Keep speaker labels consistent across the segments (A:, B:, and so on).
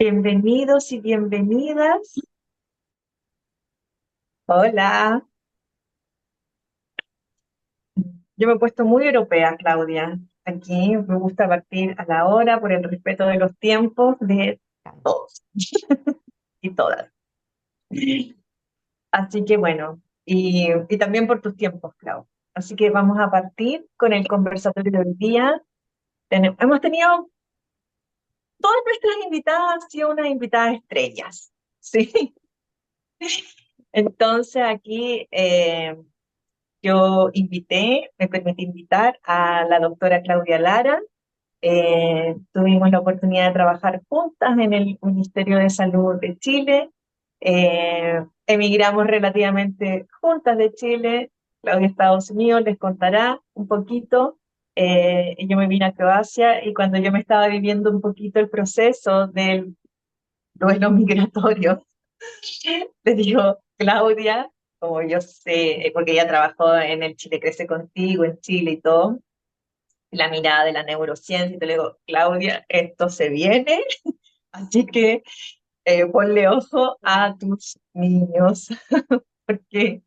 A: Bienvenidos y bienvenidas. Hola, yo me he puesto muy europea, Claudia. Aquí me gusta partir a la hora por el respeto de los tiempos de todos y todas. Así que bueno, y también por tus tiempos, Clau. Así que vamos a partir con el conversatorio de hoy día. Hemos tenido todas nuestras invitadas, han sido unas invitadas estrellas, ¿sí? Entonces aquí yo me permití invitar a la doctora Claudia Lara. Tuvimos la oportunidad de trabajar juntas en el Ministerio de Salud de Chile. Emigramos relativamente juntas de Chile. Claudia a Estados Unidos, les contará un poquito. Y yo me vine a Croacia y cuando yo me estaba viviendo un poquito el proceso del duelo migratorio, le digo, Claudia, como yo sé, porque ella trabajó en el Chile Crece Contigo, en Chile y todo, la mirada de la neurociencia, y te le digo, Claudia, esto se viene, así que ponle ojo a tus niños, porque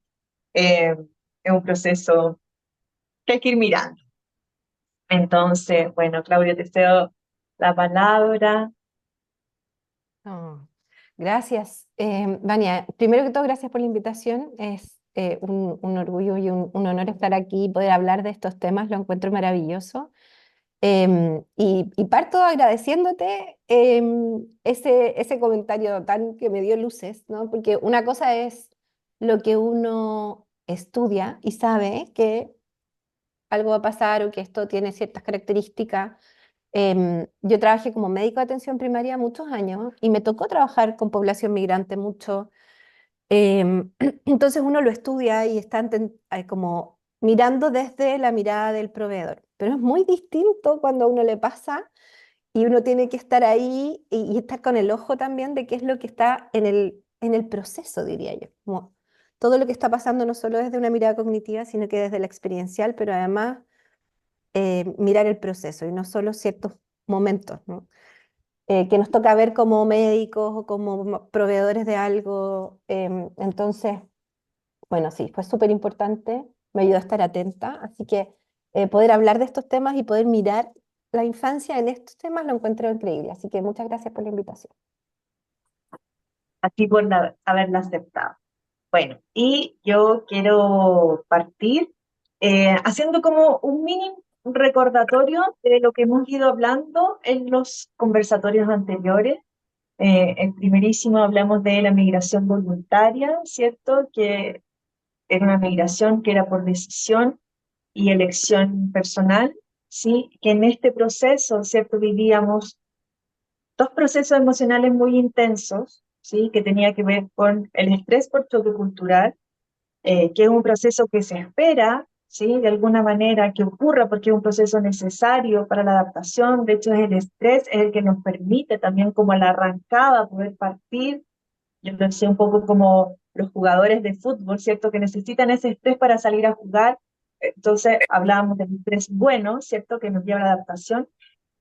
A: eh, es un proceso que hay que ir mirando. Entonces, bueno, Claudia, te cedo la palabra.
B: Oh, gracias, Vania. Primero que todo, gracias por la invitación. Es un orgullo y un honor estar aquí y poder hablar de estos temas. Lo encuentro maravilloso. Y parto agradeciéndote ese comentario tan que me dio luces, ¿no? Porque una cosa es lo que uno estudia y sabe que algo va a pasar o que esto tiene ciertas características. Yo trabajé como médico de atención primaria muchos años y me tocó trabajar con población migrante mucho. Entonces uno lo estudia y está como mirando desde la mirada del proveedor. Pero es muy distinto cuando a uno le pasa y uno tiene que estar ahí y estar con el ojo también de qué es lo que está en el proceso, diría yo. Como todo lo que está pasando no solo desde una mirada cognitiva, sino que desde la experiencial, pero además mirar el proceso y no solo ciertos momentos, ¿no? Que nos toca ver como médicos o como proveedores de algo. Entonces, bueno, sí, fue súper importante, me ayudó a estar atenta, así que poder hablar de estos temas y poder mirar la infancia en estos temas lo encuentro increíble, así que muchas gracias por la invitación.
A: Así por haberla aceptado. Bueno, y yo quiero partir haciendo como un mini recordatorio de lo que hemos ido hablando en los conversatorios anteriores. En primerísimo hablamos de la migración voluntaria, ¿cierto? Que era una migración que era por decisión y elección personal, ¿sí? Que en este proceso, ¿cierto? Vivíamos dos procesos emocionales muy intensos, ¿sí? Que tenía que ver con el estrés por choque cultural, que es un proceso que se espera, ¿sí? De alguna manera que ocurra porque es un proceso necesario para la adaptación. De hecho, es el estrés es el que nos permite también como a la arrancada poder partir. Yo lo sé un poco como los jugadores de fútbol, ¿cierto? Que necesitan ese estrés para salir a jugar. Entonces, hablábamos del estrés bueno, ¿cierto? Que nos lleva a la adaptación.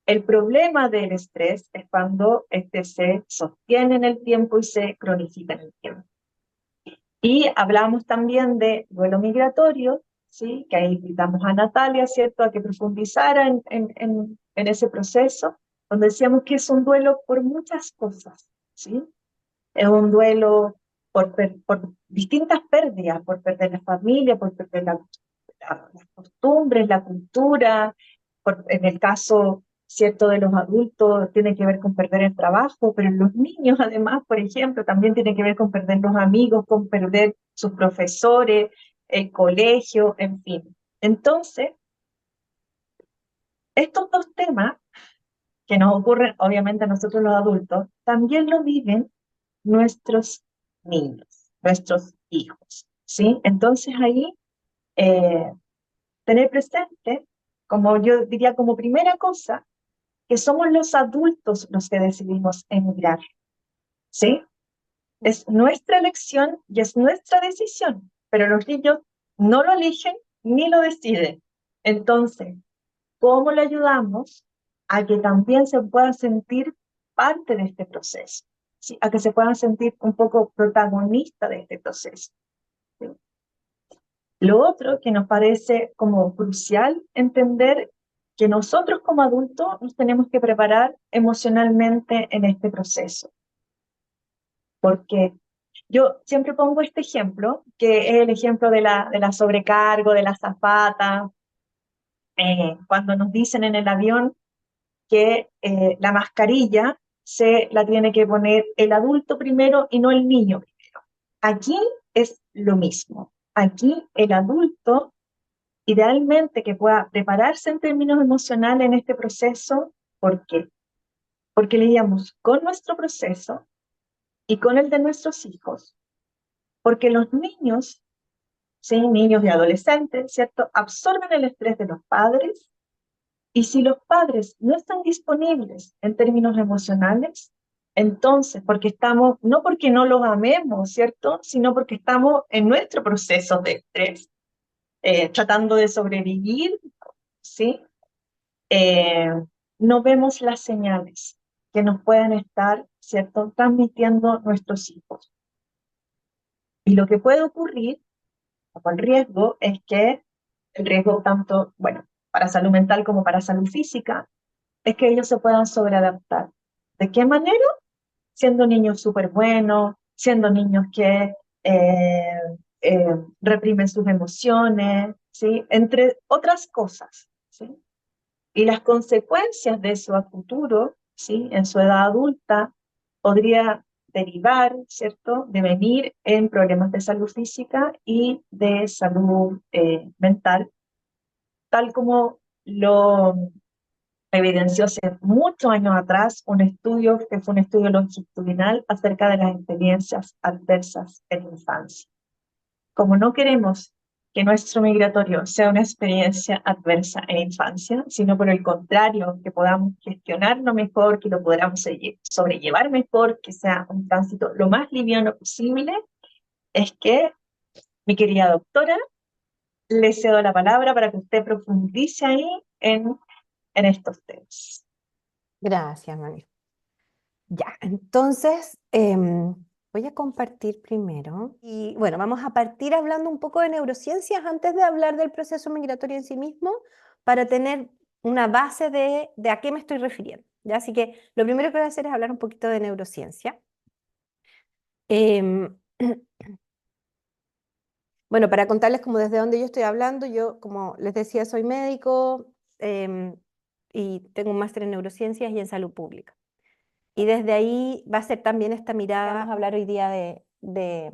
A: El problema del estrés es cuando este se sostiene en el tiempo y se cronifica en el tiempo. Y hablamos también de duelo migratorio, ¿sí? Que ahí invitamos a Natalia, ¿cierto?, a que profundizara en ese proceso, donde decíamos que es un duelo por muchas cosas, ¿sí? Es un duelo por distintas pérdidas, por perder la familia, por perder las costumbres, la cultura, en el caso cierto de los adultos tiene que ver con perder el trabajo, pero en los niños además, por ejemplo, también tiene que ver con perder los amigos, con perder sus profesores, el colegio, en fin. Entonces, estos dos temas que nos ocurren obviamente a nosotros los adultos, también lo viven nuestros niños, nuestros hijos, ¿sí? Entonces ahí eh, tener presente, como yo diría como primera cosa, que somos los adultos los que decidimos emigrar, ¿sí? Es nuestra elección y es nuestra decisión, pero los niños no lo eligen ni lo deciden. Entonces, ¿cómo le ayudamos a que también se pueda sentir parte de este proceso, ¿sí? A que se puedan sentir un poco protagonistas de este proceso, ¿sí? Lo otro que nos parece como crucial entender que nosotros como adultos nos tenemos que preparar emocionalmente en este proceso. Porque yo siempre pongo este ejemplo, que es el ejemplo de la sobrecargo, de la azafata, cuando nos dicen en el avión que la mascarilla se la tiene que poner el adulto primero y no el niño primero. Aquí es lo mismo. Aquí el adulto, idealmente que pueda prepararse en términos emocionales en este proceso. ¿Por qué? Porque lidiamos con nuestro proceso y con el de nuestros hijos. Porque los niños, sí, niños y adolescentes, ¿cierto?, absorben el estrés de los padres. Y si los padres no están disponibles en términos emocionales, entonces, porque estamos, no porque no los amemos, ¿cierto?, sino porque estamos en nuestro proceso de estrés, tratando de sobrevivir, ¿sí? Eh, no vemos las señales que nos pueden estar, ¿cierto?, transmitiendo nuestros hijos. Y lo que puede ocurrir, como el riesgo, es que el riesgo tanto, bueno, para salud mental como para salud física, es que ellos se puedan sobreadaptar. ¿De qué manera? Siendo niños súper buenos, siendo niños que eh, reprimen sus emociones, ¿sí? Entre otras cosas, ¿sí? Y las consecuencias de eso a futuro, ¿sí?, en su edad adulta, podría derivar, ¿cierto?, de venir en problemas de salud física y de salud mental, tal como lo evidenció hace muchos años atrás un estudio que fue un estudio longitudinal acerca de las experiencias adversas en la infancia. Como no queremos que nuestro migratorio sea una experiencia adversa en la infancia, sino por el contrario, que podamos gestionarlo mejor, que lo podamos sobrellevar mejor, que sea un tránsito lo más liviano posible, es que, mi querida doctora, le cedo la palabra para que usted profundice ahí en estos temas.
B: Gracias, Mani. Ya, entonces voy a compartir primero. Y bueno, vamos a partir hablando un poco de neurociencias antes de hablar del proceso migratorio en sí mismo, para tener una base de a qué me estoy refiriendo. ¿Ya? Así que lo primero que voy a hacer es hablar un poquito de neurociencia. Em, bueno, para contarles como desde dónde yo estoy hablando, yo, como les decía, soy médico y tengo un máster en neurociencias y en salud pública. Y desde ahí va a ser también esta mirada. Vamos a hablar hoy día de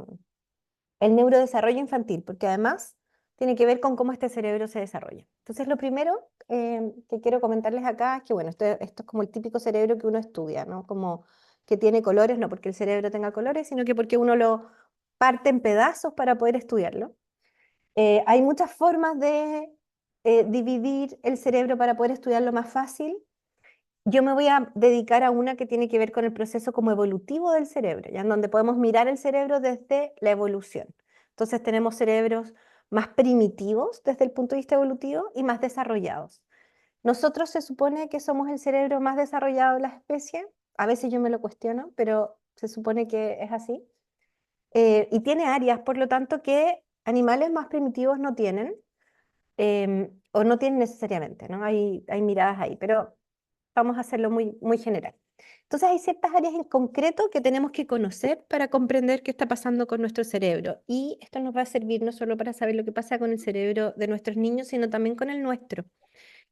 B: el neurodesarrollo infantil, porque además tiene que ver con cómo este cerebro se desarrolla. Entonces, lo primero que quiero comentarles acá es que, bueno, esto es como el típico cerebro que uno estudia, ¿no? Como que tiene colores, no porque el cerebro tenga colores, sino que porque uno lo parte en pedazos para poder estudiarlo. Hay muchas formas de dividir el cerebro para poder estudiarlo más fácil. Yo me voy a dedicar a una que tiene que ver con el proceso como evolutivo del cerebro, ¿ya? En donde podemos mirar el cerebro desde la evolución. Entonces tenemos cerebros más primitivos desde el punto de vista evolutivo y más desarrollados. Nosotros se supone que somos el cerebro más desarrollado de la especie. A veces yo me lo cuestiono, pero se supone que es así. Y tiene áreas, por lo tanto, que animales más primitivos no tienen, o no tienen necesariamente, ¿no? Hay miradas ahí, pero vamos a hacerlo muy, muy general. Entonces hay ciertas áreas en concreto que tenemos que conocer para comprender qué está pasando con nuestro cerebro. Y esto nos va a servir no solo para saber lo que pasa con el cerebro de nuestros niños, sino también con el nuestro,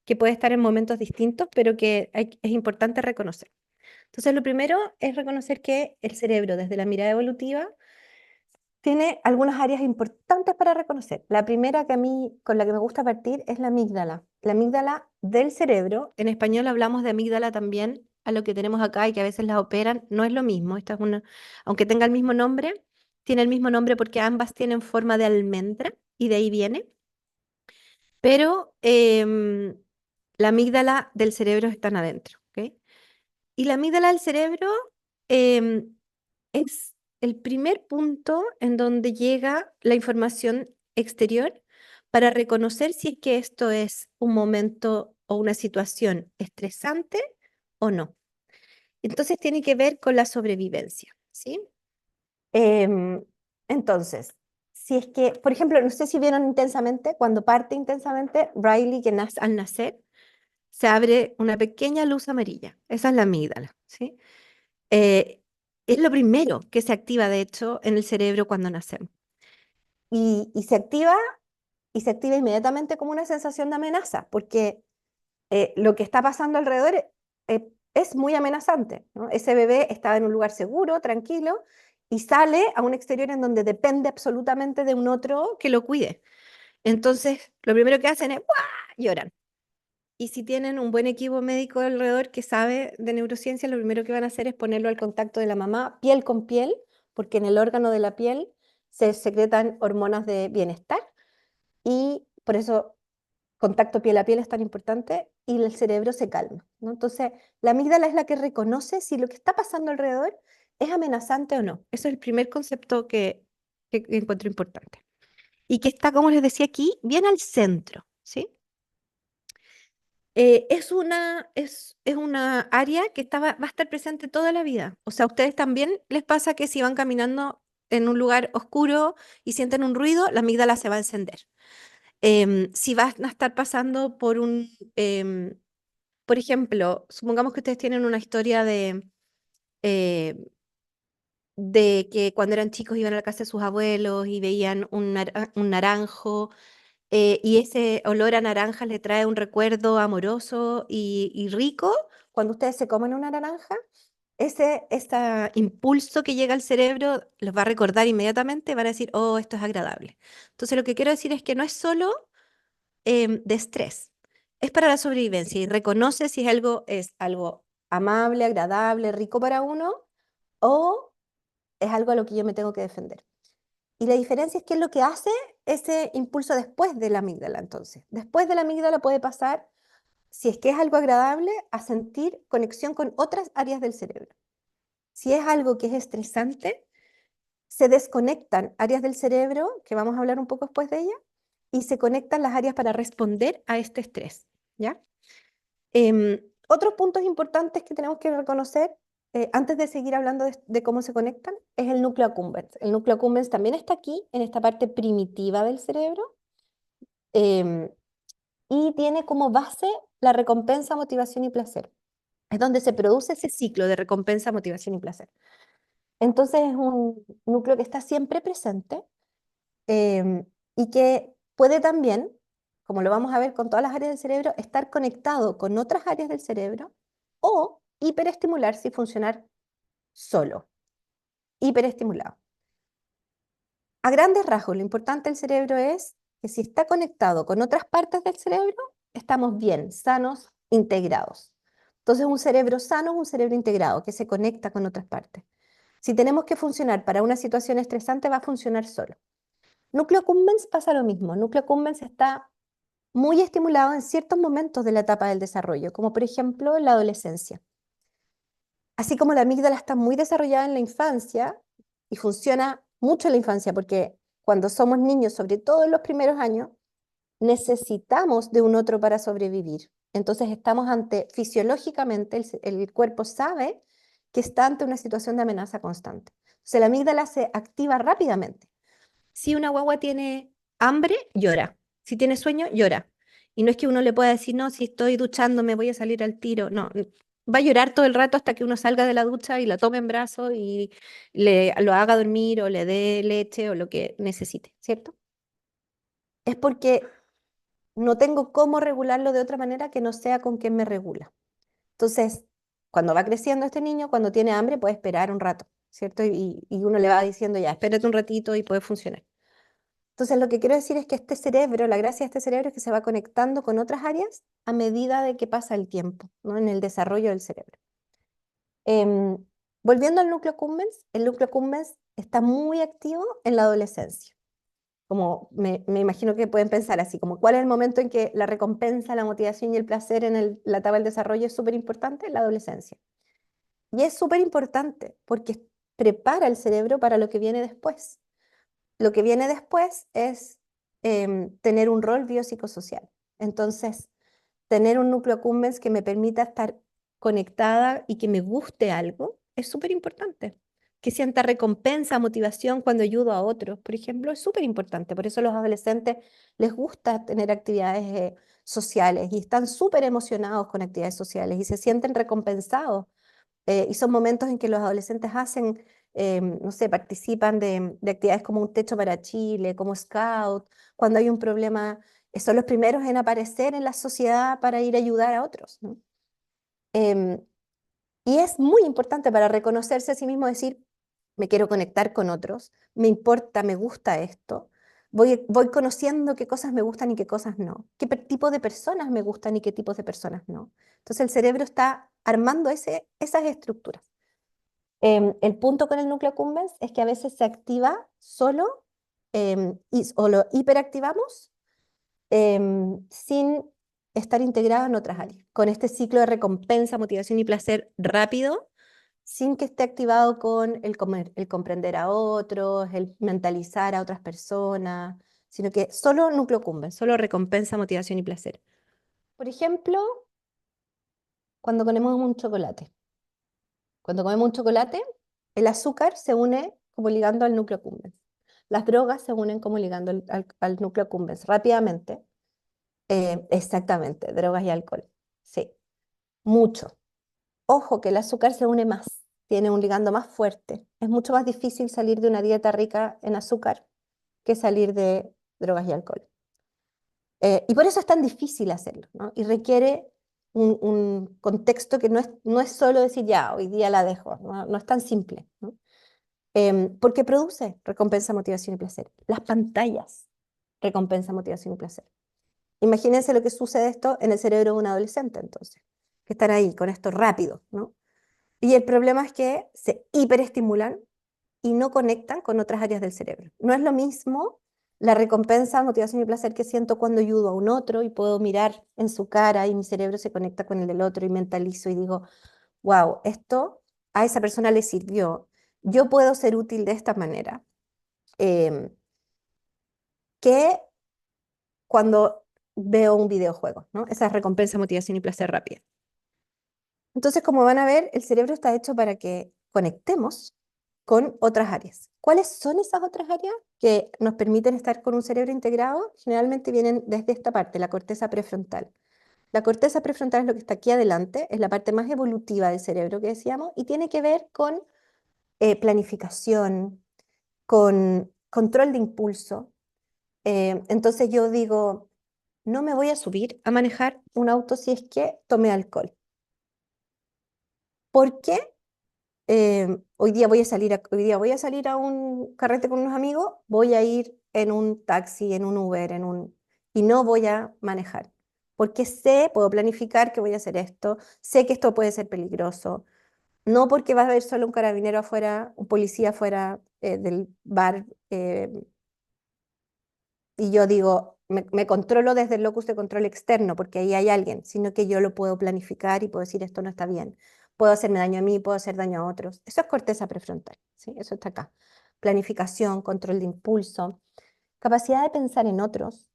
B: que puede estar en momentos distintos, pero que es importante reconocer. Entonces lo primero es reconocer que el cerebro, desde la mirada evolutiva, tiene algunas áreas importantes para reconocer. La primera que a mí, con la que me gusta partir, es la amígdala. La amígdala del cerebro, en español hablamos de amígdala también, a lo que tenemos acá y que a veces las operan, no es lo mismo. Esta es una, aunque tenga el mismo nombre, tiene el mismo nombre porque ambas tienen forma de almendra y de ahí viene. Pero la amígdala del cerebro están adentro, ¿ok? Y la amígdala del cerebro em, es el primer punto en donde llega la información exterior para reconocer si es que esto es un momento o una situación estresante o no. Entonces tiene que ver con la sobrevivencia, ¿sí? Em, entonces, si es que, por ejemplo, no sé si vieron intensamente, cuando parte intensamente, Riley, que al nacer, se abre una pequeña luz amarilla. Esa es la amígdala, ¿sí? Eh, es lo primero que se activa, de hecho, en el cerebro cuando nacemos. Y se activa inmediatamente como una sensación de amenaza, porque lo que está pasando alrededor es muy amenazante, ¿no? Ese bebé estaba en un lugar seguro, tranquilo, y sale a un exterior en donde depende absolutamente de un otro que lo cuide. Entonces, lo primero que hacen es ¡guau! Lloran. Y si tienen un buen equipo médico alrededor que sabe de neurociencia, lo primero que van a hacer es ponerlo al contacto de la mamá, piel con piel, porque en el órgano de la piel se secretan hormonas de bienestar y por eso contacto piel a piel es tan importante y el cerebro se calma, ¿no? Entonces, la amígdala es la que reconoce si lo que está pasando alrededor es amenazante o no. Eso es el primer concepto que encuentro importante. Y que está, como les decía aquí, bien al centro, ¿sí? Es una área que va a estar presente toda la vida. O sea, a ustedes también les pasa que si van caminando en un lugar oscuro y sienten un ruido, la amígdala se va a encender. Si van a estar pasando por ejemplo, supongamos que ustedes tienen una historia eh, de que cuando eran chicos iban a la casa de sus abuelos y veían un naranjo y ese olor a naranja le trae un recuerdo amoroso y rico. Cuando ustedes se comen una naranja, ese impulso que llega al cerebro los va a recordar inmediatamente, van a decir, oh, esto es agradable. Entonces, lo que quiero decir es que no es solo de estrés, es para la sobrevivencia y reconoce si es algo amable, agradable, rico para uno o es algo a lo que yo me tengo que defender. Y la diferencia es qué es lo que hace ese impulso después de la amígdala, entonces. Después de la amígdala puede pasar, si es que es algo agradable, a sentir conexión con otras áreas del cerebro. Si es algo que es estresante, se desconectan áreas del cerebro, que vamos a hablar un poco después de ella, y se conectan las áreas para responder a este estrés, ¿ya? Otros puntos importantes que tenemos que reconocer antes de seguir hablando de cómo se conectan es el núcleo accumbens. El núcleo accumbens también está aquí, en esta parte primitiva del cerebro, em, y tiene como base la recompensa, motivación y placer. Es donde se produce ese ciclo de recompensa, motivación y placer. Entonces es un núcleo que está siempre presente em, y que puede también, como lo vamos a ver con todas las áreas del cerebro, estar conectado con otras áreas del cerebro o hiperestimularse y funcionar solo, hiperestimulado. A grandes rasgos, lo importante del cerebro es que si está conectado con otras partes del cerebro, estamos bien, sanos, integrados. Entonces, un cerebro sano es un cerebro integrado que se conecta con otras partes. Si tenemos que funcionar para una situación estresante, va a funcionar solo. Núcleo accumbens pasa lo mismo. Núcleo accumbens está muy estimulado en ciertos momentos de la etapa del desarrollo, como por ejemplo en la adolescencia. Así como la amígdala está muy desarrollada en la infancia y funciona mucho en la infancia, porque cuando somos niños, sobre todo en los primeros años, necesitamos de un otro para sobrevivir. Entonces estamos fisiológicamente, el cuerpo sabe que está ante una situación de amenaza constante. Entonces la amígdala se activa rápidamente. Si una guagua tiene hambre, llora. Si tiene sueño, llora. Y no es que uno le pueda decir, no, si estoy duchándome voy a salir al tiro. No, va a llorar todo el rato hasta que uno salga de la ducha y la tome en brazos y lo haga dormir o le dé leche o lo que necesite, ¿cierto? Es porque no tengo cómo regularlo de otra manera que no sea con quien me regula. Entonces, cuando va creciendo este niño, cuando tiene hambre, puede esperar un rato, ¿cierto? Y uno le va diciendo, ya, espérate un ratito y puede funcionar. Entonces, lo que quiero decir es que este cerebro, la gracia de este cerebro es que se va conectando con otras áreas a medida de que pasa el tiempo, ¿no? En el desarrollo del cerebro. Em, Volviendo al núcleo accumbens, el núcleo accumbens está muy activo en la adolescencia. Como me imagino que pueden pensar así, como cuál es el momento en que la recompensa, la motivación y el placer en la etapa del desarrollo es súper importante, la adolescencia. Y es súper importante porque prepara el cerebro para lo que viene después. Lo que viene después es tener un rol biopsicosocial. Entonces, tener un núcleo accumbens que me permita estar conectada y que me guste algo, es súper importante. Que sienta recompensa, motivación cuando ayudo a otros, por ejemplo, es súper importante. Por eso a los adolescentes les gusta tener actividades sociales y están súper emocionados con actividades sociales y se sienten recompensados. Y son momentos en que los adolescentes hacen, no sé, participan de actividades como Un Techo para Chile, como Scout, cuando hay un problema, son los primeros en aparecer en la sociedad para ir a ayudar a otros, ¿no? Em, y es muy importante para reconocerse a sí mismo, decir, me quiero conectar con otros, me importa, me gusta esto, voy conociendo qué cosas me gustan y qué cosas no, qué tipo de personas me gustan y qué tipos de personas no. Entonces el cerebro está armando esas estructuras. El punto con el núcleo accumbens es que a veces se activa solo o lo hiperactivamos sin estar integrado en otras áreas, con este ciclo de recompensa, motivación y placer rápido, sin que esté activado con el comprender a otros, el mentalizar a otras personas, sino que solo núcleo accumbens, solo recompensa, motivación y placer. Por ejemplo, cuando comemos un chocolate. Cuando comemos un chocolate, el azúcar se une como ligando al núcleo accumbens. Las drogas se unen como ligando al núcleo accumbens rápidamente. Exactamente, drogas y alcohol. Sí, mucho. Ojo que el azúcar se une más, tiene un ligando más fuerte. Es mucho más difícil salir de una dieta rica en azúcar que salir de drogas y alcohol. Y por eso es tan difícil hacerlo, ¿no? Y requiere un contexto que no es solo decir, ya, hoy día la dejo, no es tan simple, ¿no? Porque produce recompensa, motivación y placer. Las pantallas, recompensa, motivación y placer. Imagínense lo que sucede esto en el cerebro de un adolescente, entonces, que están ahí con esto rápido, ¿no? Y el problema es que se hiperestimulan y no conectan con otras áreas del cerebro. No es lo mismo la recompensa, motivación y placer que siento cuando ayudo a un otro y puedo mirar en su cara y mi cerebro se conecta con el del otro y mentalizo y digo, wow, esto a esa persona le sirvió, yo puedo ser útil de esta manera. Em, que cuando veo un videojuego, ¿no? Esa es recompensa, motivación y placer rápida. Entonces, como van a ver, el cerebro está hecho para que conectemos con otras áreas. ¿Cuáles son esas otras áreas que nos permiten estar con un cerebro integrado? Generalmente vienen desde esta parte, la corteza prefrontal. La corteza prefrontal es lo que está aquí adelante, es la parte más evolutiva del cerebro que decíamos, y tiene que ver con planificación, con control de impulso. Entonces yo digo, no me voy a subir a manejar un auto si es que tomé alcohol. ¿Por qué? Hoy día voy a salir a un carrete con unos amigos, voy a ir en un taxi, en un Uber, y no voy a manejar. Porque sé, puedo planificar que voy a hacer esto, sé que esto puede ser peligroso. No porque va a haber solo un carabinero afuera, un policía afuera del bar, y yo digo, me controlo desde el locus de control externo, porque ahí hay alguien, sino que yo lo puedo planificar y puedo decir, esto no está bien. Puedo hacerme daño a mí, puedo hacer daño a otros. Eso es corteza prefrontal, ¿sí? Eso está acá. Planificación, control de impulso, capacidad de pensar en otros,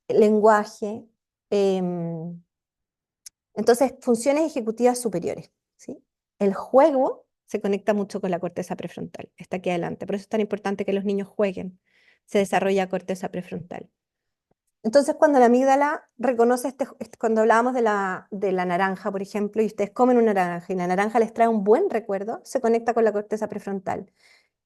B: lenguaje, em, entonces funciones ejecutivas superiores, ¿sí? El juego se conecta mucho con la corteza prefrontal, está aquí adelante. Por eso es tan importante que los niños jueguen. Se desarrolla corteza prefrontal. Entonces, cuando la amígdala reconoce cuando hablábamos de la naranja, por ejemplo, y ustedes comen una naranja y la naranja les trae un buen recuerdo, se conecta con la corteza prefrontal.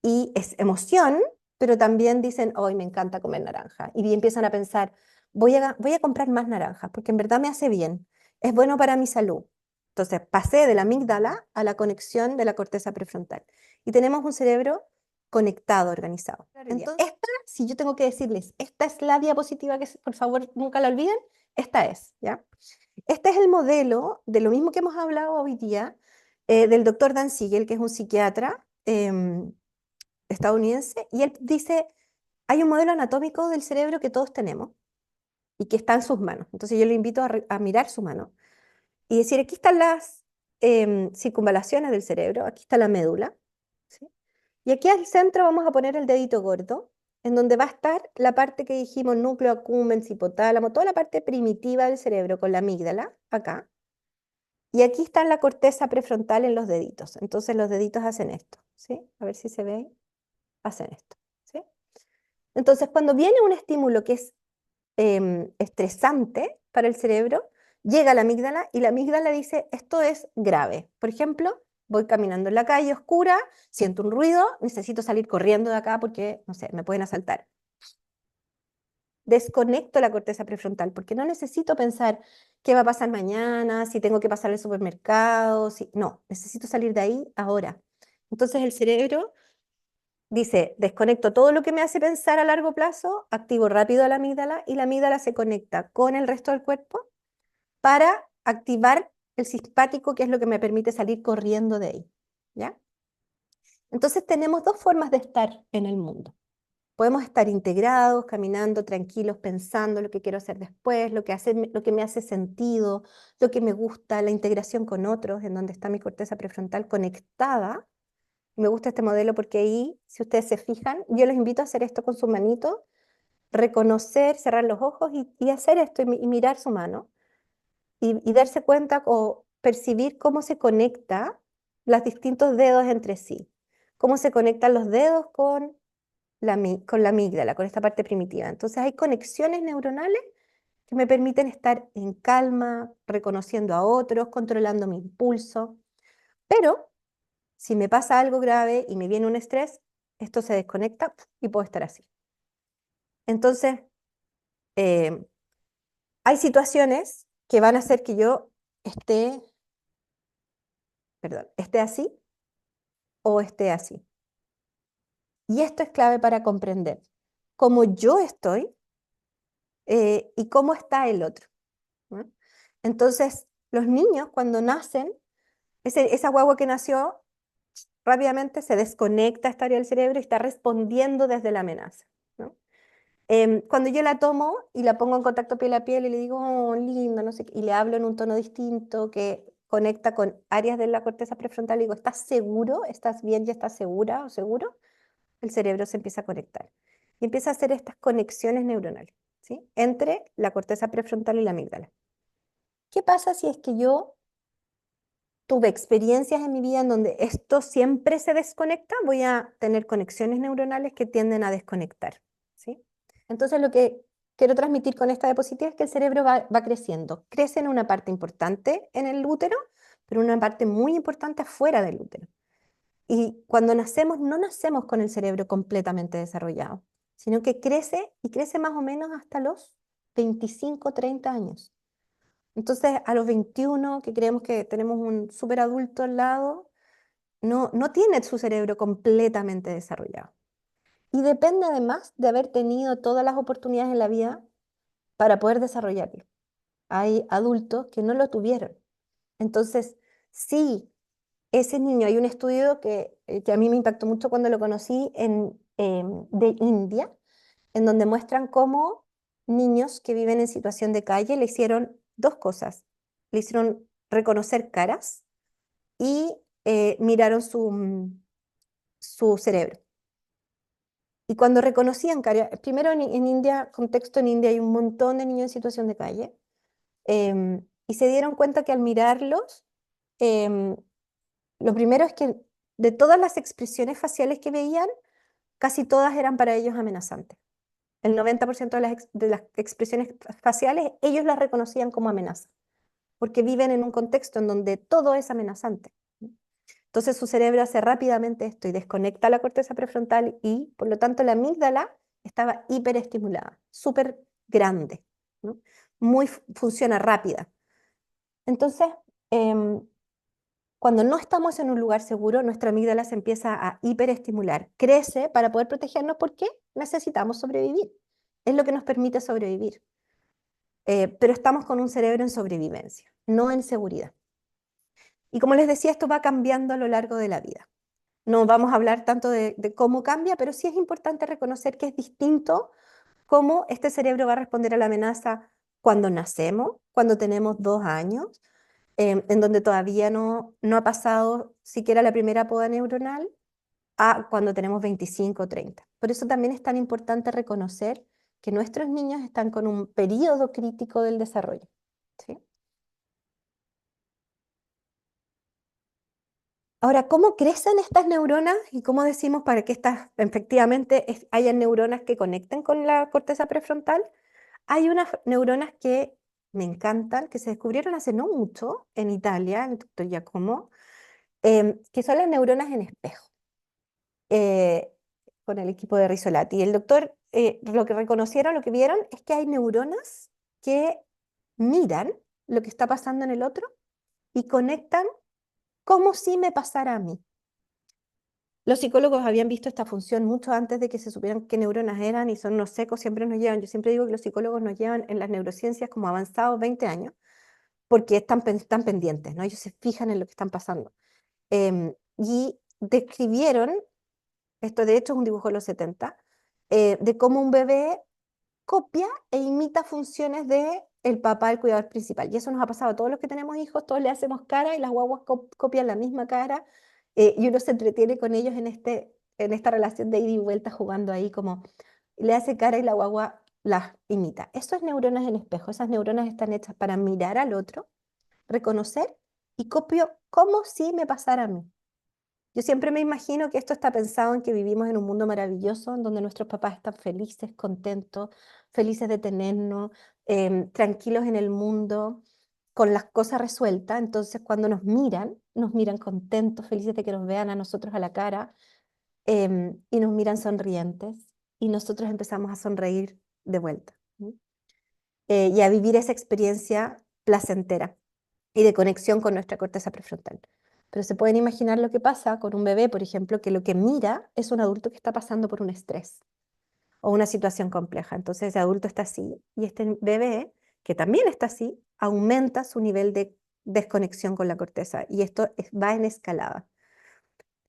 B: Y es emoción, pero también dicen, hoy me encanta comer naranja. Y empiezan a pensar, voy a comprar más naranjas, porque en verdad me hace bien, es bueno para mi salud. Entonces, pasé de la amígdala a la conexión de la corteza prefrontal. Y tenemos un cerebro conectado, organizado. Entonces, si yo tengo que decirles, esta es la diapositiva que por favor nunca la olviden, esta es, ¿ya? Este es el modelo de lo mismo que hemos hablado hoy día, del doctor Dan Siegel, que es un psiquiatra estadounidense, y él dice, hay un modelo anatómico del cerebro que todos tenemos y que está en sus manos. Entonces yo le invito a mirar su mano y decir, aquí están las circunvalaciones del cerebro, aquí está la médula, ¿sí? Y aquí al centro vamos a poner el dedito gordo, en donde va a estar la parte que dijimos, núcleo accumbens, hipotálamo, toda la parte primitiva del cerebro con la amígdala, acá. Y aquí está la corteza prefrontal en los deditos. Entonces los deditos hacen esto, ¿sí? A ver si se ve. Hacen esto, ¿sí? Entonces cuando viene un estímulo que es estresante para el cerebro, llega la amígdala y la amígdala dice, esto es grave. Por ejemplo, voy caminando en la calle oscura, siento un ruido, necesito salir corriendo de acá porque, no sé, me pueden asaltar. Desconecto la corteza prefrontal porque no necesito pensar qué va a pasar mañana, si tengo que pasar al supermercado, si... no, necesito salir de ahí ahora. Entonces el cerebro dice, desconecto todo lo que me hace pensar a largo plazo, activo rápido la amígdala y la amígdala se conecta con el resto del cuerpo para activar el simpático, que es lo que me permite salir corriendo de ahí, ¿ya? Entonces tenemos dos formas de estar en el mundo. Podemos estar integrados, caminando, tranquilos, pensando lo que quiero hacer después, lo que me hace sentido, lo que me gusta, la integración con otros, en donde está mi corteza prefrontal conectada. Me gusta este modelo porque ahí, si ustedes se fijan, yo les invito a hacer esto con su manito, reconocer, cerrar los ojos y hacer esto y mirar su mano y darse cuenta o percibir cómo se conecta los distintos dedos entre sí, cómo se conectan los dedos con la amígdala, con esta parte primitiva. Entonces hay conexiones neuronales que me permiten estar en calma, reconociendo a otros, controlando mi impulso. Pero si me pasa algo grave y me viene un estrés, esto se desconecta y puedo estar así. Entonces, eh, hay situaciones que van a hacer que yo esté, perdón, esté así o esté así. Y esto es clave para comprender cómo yo estoy y cómo está el otro, ¿no? Entonces, los niños cuando nacen, esa guagua que nació, rápidamente se desconecta esta área del cerebro y está respondiendo desde la amenaza, ¿no? Cuando yo la tomo y la pongo en contacto piel a piel y le digo, oh, lindo, no sé qué, y le hablo en un tono distinto que conecta con áreas de la corteza prefrontal, y digo, ¿estás seguro? ¿Estás bien? ¿Ya estás segura o seguro? El cerebro se empieza a conectar y empieza a hacer estas conexiones neuronales, ¿sí? Entre la corteza prefrontal y la amígdala. ¿Qué pasa si es que yo tuve experiencias en mi vida en donde esto siempre se desconecta? Voy a tener conexiones neuronales que tienden a desconectar, ¿sí? Entonces lo que quiero transmitir con esta diapositiva es que el cerebro va creciendo. Crece en una parte importante en el útero, pero una parte muy importante afuera del útero. Y cuando nacemos, no nacemos con el cerebro completamente desarrollado, sino que crece y crece más o menos hasta los 25, 30 años. Entonces, a los 21, que creemos que tenemos un súper adulto al lado, no tiene su cerebro completamente desarrollado. Y depende además de haber tenido todas las oportunidades en la vida para poder desarrollarlo. Hay adultos que no lo tuvieron. Entonces, sí, ese niño, hay un estudio que a mí me impactó mucho cuando lo conocí de India, en donde muestran cómo niños que viven en situación de calle le hicieron dos cosas. Le hicieron reconocer caras y miraron su cerebro. Y cuando reconocían caras, primero en India, contexto en India, hay un montón de niños en situación de calle, y se dieron cuenta que al mirarlos, em, lo primero es que de todas las expresiones faciales que veían, casi todas eran para ellos amenazantes. El 90% de las expresiones faciales, ellos las reconocían como amenaza, porque viven en un contexto en donde todo es amenazante. Entonces su cerebro hace rápidamente esto y desconecta la corteza prefrontal y, por lo tanto, la amígdala estaba hiperestimulada, súper grande, ¿no? Funciona rápida. Entonces, em, cuando no estamos en un lugar seguro, nuestra amígdala se empieza a hiperestimular, crece para poder protegernos porque necesitamos sobrevivir. Es lo que nos permite sobrevivir. Pero estamos con un cerebro en sobrevivencia, no en seguridad. Y como les decía, esto va cambiando a lo largo de la vida. No vamos a hablar tanto de cómo cambia, pero sí es importante reconocer que es distinto cómo este cerebro va a responder a la amenaza cuando nacemos, cuando tenemos 2 años, en donde todavía no ha pasado siquiera la primera poda neuronal, a cuando tenemos 25 o 30. Por eso también es tan importante reconocer que nuestros niños están con un periodo crítico del desarrollo, ¿sí? Ahora, ¿cómo crecen estas neuronas y cómo decimos para que estas efectivamente hayan neuronas que conecten con la corteza prefrontal? Hay unas neuronas que me encantan, que se descubrieron hace no mucho en Italia, el doctor Giacomo, que son las neuronas en espejo, eh, con el equipo de Rizzolatti. Y el doctor, lo que reconocieron, lo que vieron, es que hay neuronas que miran lo que está pasando en el otro y conectan como si me pasara a mí. Los psicólogos habían visto esta función mucho antes de que se supieran qué neuronas eran y son unos secos, siempre nos llevan. Yo siempre digo que los psicólogos nos llevan en las neurociencias como avanzados 20 años, porque están pendientes, ¿no? Ellos se fijan en lo que están pasando. Y describieron, esto de hecho es un dibujo de los 70, de cómo un bebé copia e imita funciones de el papá, el cuidador principal. Y eso nos ha pasado a todos los que tenemos hijos, todos le hacemos cara y las guaguas copian la misma cara, y uno se entretiene con ellos en esta relación de ida y vuelta jugando ahí como le hace cara y la guagua las imita. Eso es neuronas en espejo. Esas neuronas están hechas para mirar al otro, reconocer y copio como si me pasara a mí. Yo siempre me imagino que esto está pensado en que vivimos en un mundo maravilloso, en donde nuestros papás están felices, contentos, felices de tenernos, tranquilos en el mundo, con las cosas resueltas. Entonces, cuando nos miran contentos, felices de que nos vean a nosotros a la cara, y nos miran sonrientes, y nosotros empezamos a sonreír de vuelta, ¿no? Y a vivir esa experiencia placentera y de conexión con nuestra corteza prefrontal. Pero se pueden imaginar lo que pasa con un bebé, por ejemplo, que lo que mira es un adulto que está pasando por un estrés o una situación compleja. Entonces ese adulto está así y este bebé, que también está así, aumenta su nivel de desconexión con la corteza y esto va en escalada.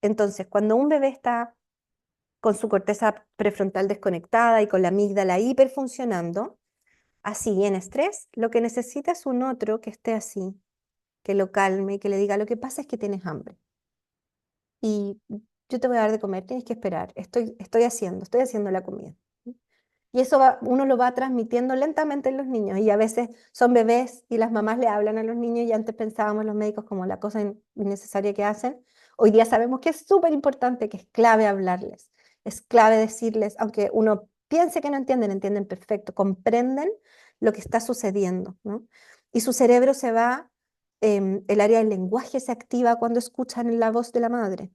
B: Entonces, cuando un bebé está con su corteza prefrontal desconectada y con la amígdala hiperfuncionando, así en estrés, lo que necesita es un otro que esté así, que lo calme, que le diga, lo que pasa es que tienes hambre y yo te voy a dar de comer, tienes que esperar, estoy haciendo la comida. Y eso uno lo va transmitiendo lentamente en los niños y a veces son bebés y las mamás le hablan a los niños y antes pensábamos los médicos como la cosa innecesaria que hacen. Hoy día sabemos que es súper importante, que es clave hablarles, es clave decirles, aunque uno piense que no entienden, entienden perfecto, comprenden lo que está sucediendo, ¿no? Y su cerebro se va, el área del lenguaje se activa cuando escuchan la voz de la madre,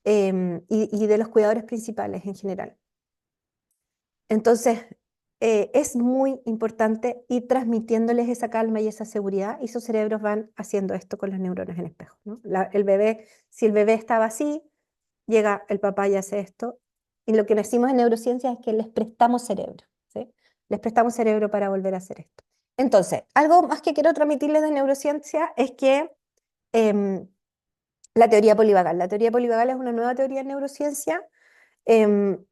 B: y de los cuidadores principales en general. Entonces, es muy importante ir transmitiéndoles esa calma y esa seguridad, y sus cerebros van haciendo esto con las neuronas en espejo, ¿no? El bebé, si el bebé estaba así, llega el papá y hace esto, y lo que decimos en neurociencia es que les prestamos cerebro, ¿sí? Les prestamos cerebro para volver a hacer esto. Entonces, algo más que quiero transmitirles de neurociencia es que em, la teoría polivagal. La teoría polivagal es una nueva teoría en neurociencia, em,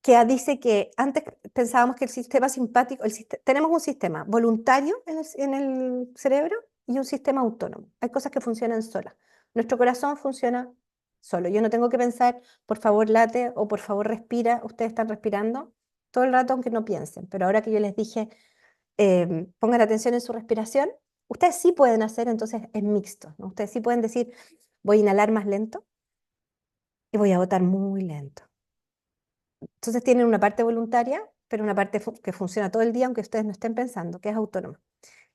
B: que dice que antes pensábamos que el sistema simpático, tenemos un sistema voluntario en el cerebro y un sistema autónomo. Hay cosas que funcionan solas. Nuestro corazón funciona solo. Yo no tengo que pensar, por favor late o por favor respira. Ustedes están respirando todo el rato aunque no piensen. Pero ahora que yo les dije, pongan atención en su respiración, ustedes sí pueden hacer, entonces es mixto, ¿no? Ustedes sí pueden decir, voy a inhalar más lento y voy a botar muy lento. Entonces tienen una parte voluntaria, pero una parte que funciona todo el día, aunque ustedes no estén pensando, que es autónoma.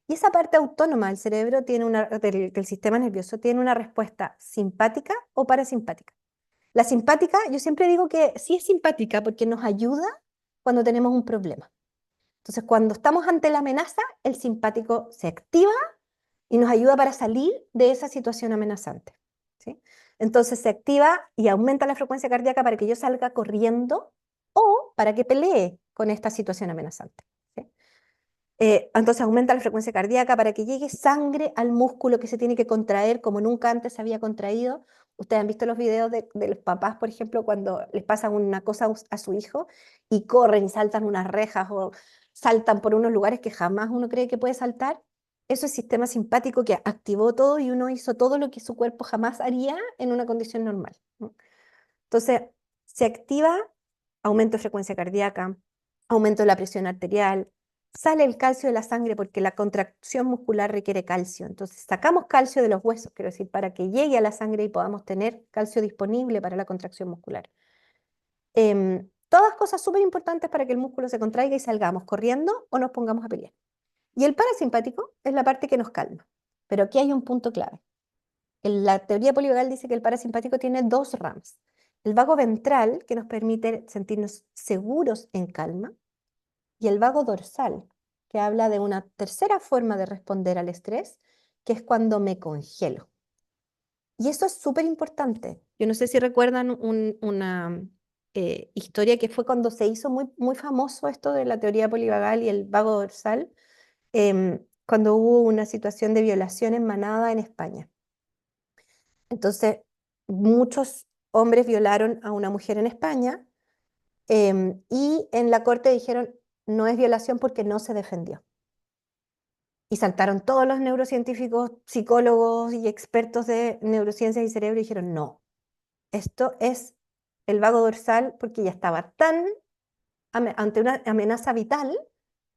B: Y esa parte autónoma del cerebro del sistema nervioso tiene una respuesta simpática o parasimpática. La simpática, yo siempre digo que sí es simpática porque nos ayuda cuando tenemos un problema. Entonces, cuando estamos ante la amenaza, el simpático se activa y nos ayuda para salir de esa situación amenazante, ¿sí? Entonces se activa y aumenta la frecuencia cardíaca para que yo salga corriendo o para que pelee con esta situación amenazante, ¿sí? Entonces aumenta la frecuencia cardíaca para que llegue sangre al músculo que se tiene que contraer como nunca antes se había contraído. Ustedes han visto los videos de los papás, por ejemplo, cuando les pasa una cosa a su hijo y corren y saltan unas rejas o saltan por unos lugares que jamás uno cree que puede saltar. Eso es sistema simpático que activó todo y uno hizo todo lo que su cuerpo jamás haría en una condición normal, ¿no? Entonces, se activa aumento de frecuencia cardíaca, aumento de la presión arterial, sale el calcio de la sangre porque la contracción muscular requiere calcio. Entonces sacamos calcio de los huesos, quiero decir, para que llegue a la sangre y podamos tener calcio disponible para la contracción muscular. Todas cosas súper importantes para que el músculo se contraiga y salgamos corriendo o nos pongamos a pelear. Y el parasimpático es la parte que nos calma. Pero aquí hay un punto clave. La teoría polivagal dice que el parasimpático tiene dos ramas. El vago ventral, que nos permite sentirnos seguros en calma, y el vago dorsal, que habla de una tercera forma de responder al estrés, que es cuando me congelo. Y eso es súper importante. Yo no sé si recuerdan una historia que fue cuando se hizo muy, muy famoso esto de la teoría polivagal y el vago dorsal, cuando hubo una situación de violación en manada en España. Entonces, muchos hombres violaron a una mujer en España, y en la corte dijeron, no es violación porque no se defendió. Y saltaron todos los neurocientíficos, psicólogos y expertos de neurociencias y cerebro y dijeron, no, esto es el vago dorsal porque ya estaba tan ante una amenaza vital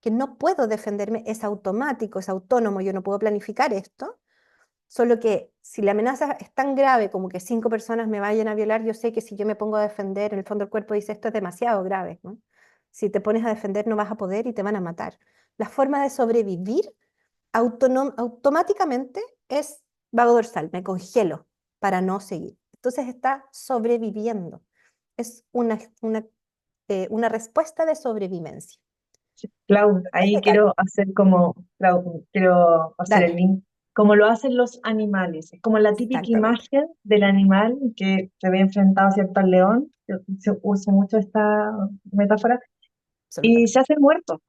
B: que no puedo defenderme, es automático, es autónomo, yo no puedo planificar esto, solo que si la amenaza es tan grave como que 5 personas me vayan a violar, yo sé que si yo me pongo a defender, en el fondo el cuerpo dice esto es demasiado grave, ¿no? Si te pones a defender no vas a poder y te van a matar. La forma de sobrevivir automáticamente es vago dorsal, me congelo para no seguir. Entonces está sobreviviendo. Es una respuesta de sobrevivencia.
A: Clau,
B: Es
A: ahí
B: letal.
A: quiero hacer como, Clau, quiero hacer el
B: Dale,
A: link, como lo hacen los animales. Es como la típica
B: exactamente,
A: imagen del animal que se ve enfrentado, ¿cierto?, al león. Yo uso mucho esta metáfora. Y se
B: absolutamente.
A: hace muerto.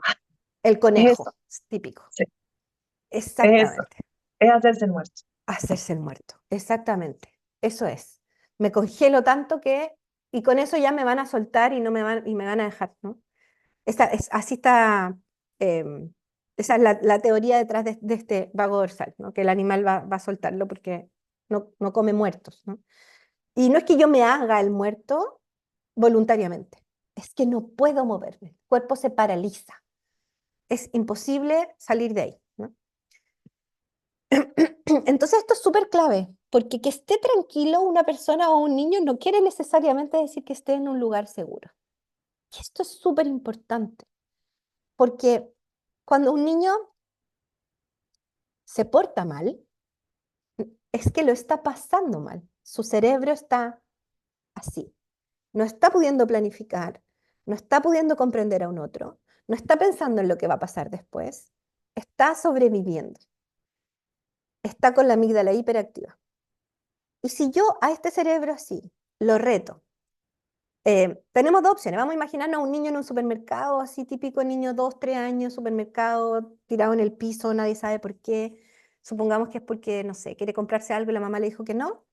B: El
A: Es eso,
B: conejo, es típico.
A: sí, es eso,
B: Exactamente.
A: es hacerse el muerto.
B: Hacerse el muerto. Exactamente. Eso es. Me congelo tanto que, y con eso ya me van a soltar y me van a dejar, ¿no? Así está, em, esa es la teoría detrás de este vago dorsal, ¿no? Que el animal va a soltarlo porque no come muertos, ¿no? Y no es que yo me haga el muerto voluntariamente, es que no puedo moverme, el cuerpo se paraliza, es imposible salir de ahí, ¿no? Entonces esto es súper clave, porque que esté tranquilo una persona o un niño no quiere necesariamente decir que esté en un lugar seguro. Y esto es súper importante, porque cuando un niño se porta mal, es que lo está pasando mal. Su cerebro está así. No está pudiendo planificar, no está pudiendo comprender a un otro, no está pensando en lo que va a pasar después, está sobreviviendo, está con la amígdala hiperactiva. Y si yo a este cerebro así lo reto, tenemos dos opciones. Vamos a imaginarnos a un niño en un supermercado, así típico niño, 2, 3 años, supermercado, tirado en el piso, nadie sabe por qué. Supongamos que es porque, no sé, quiere comprarse algo y la mamá le dijo que no.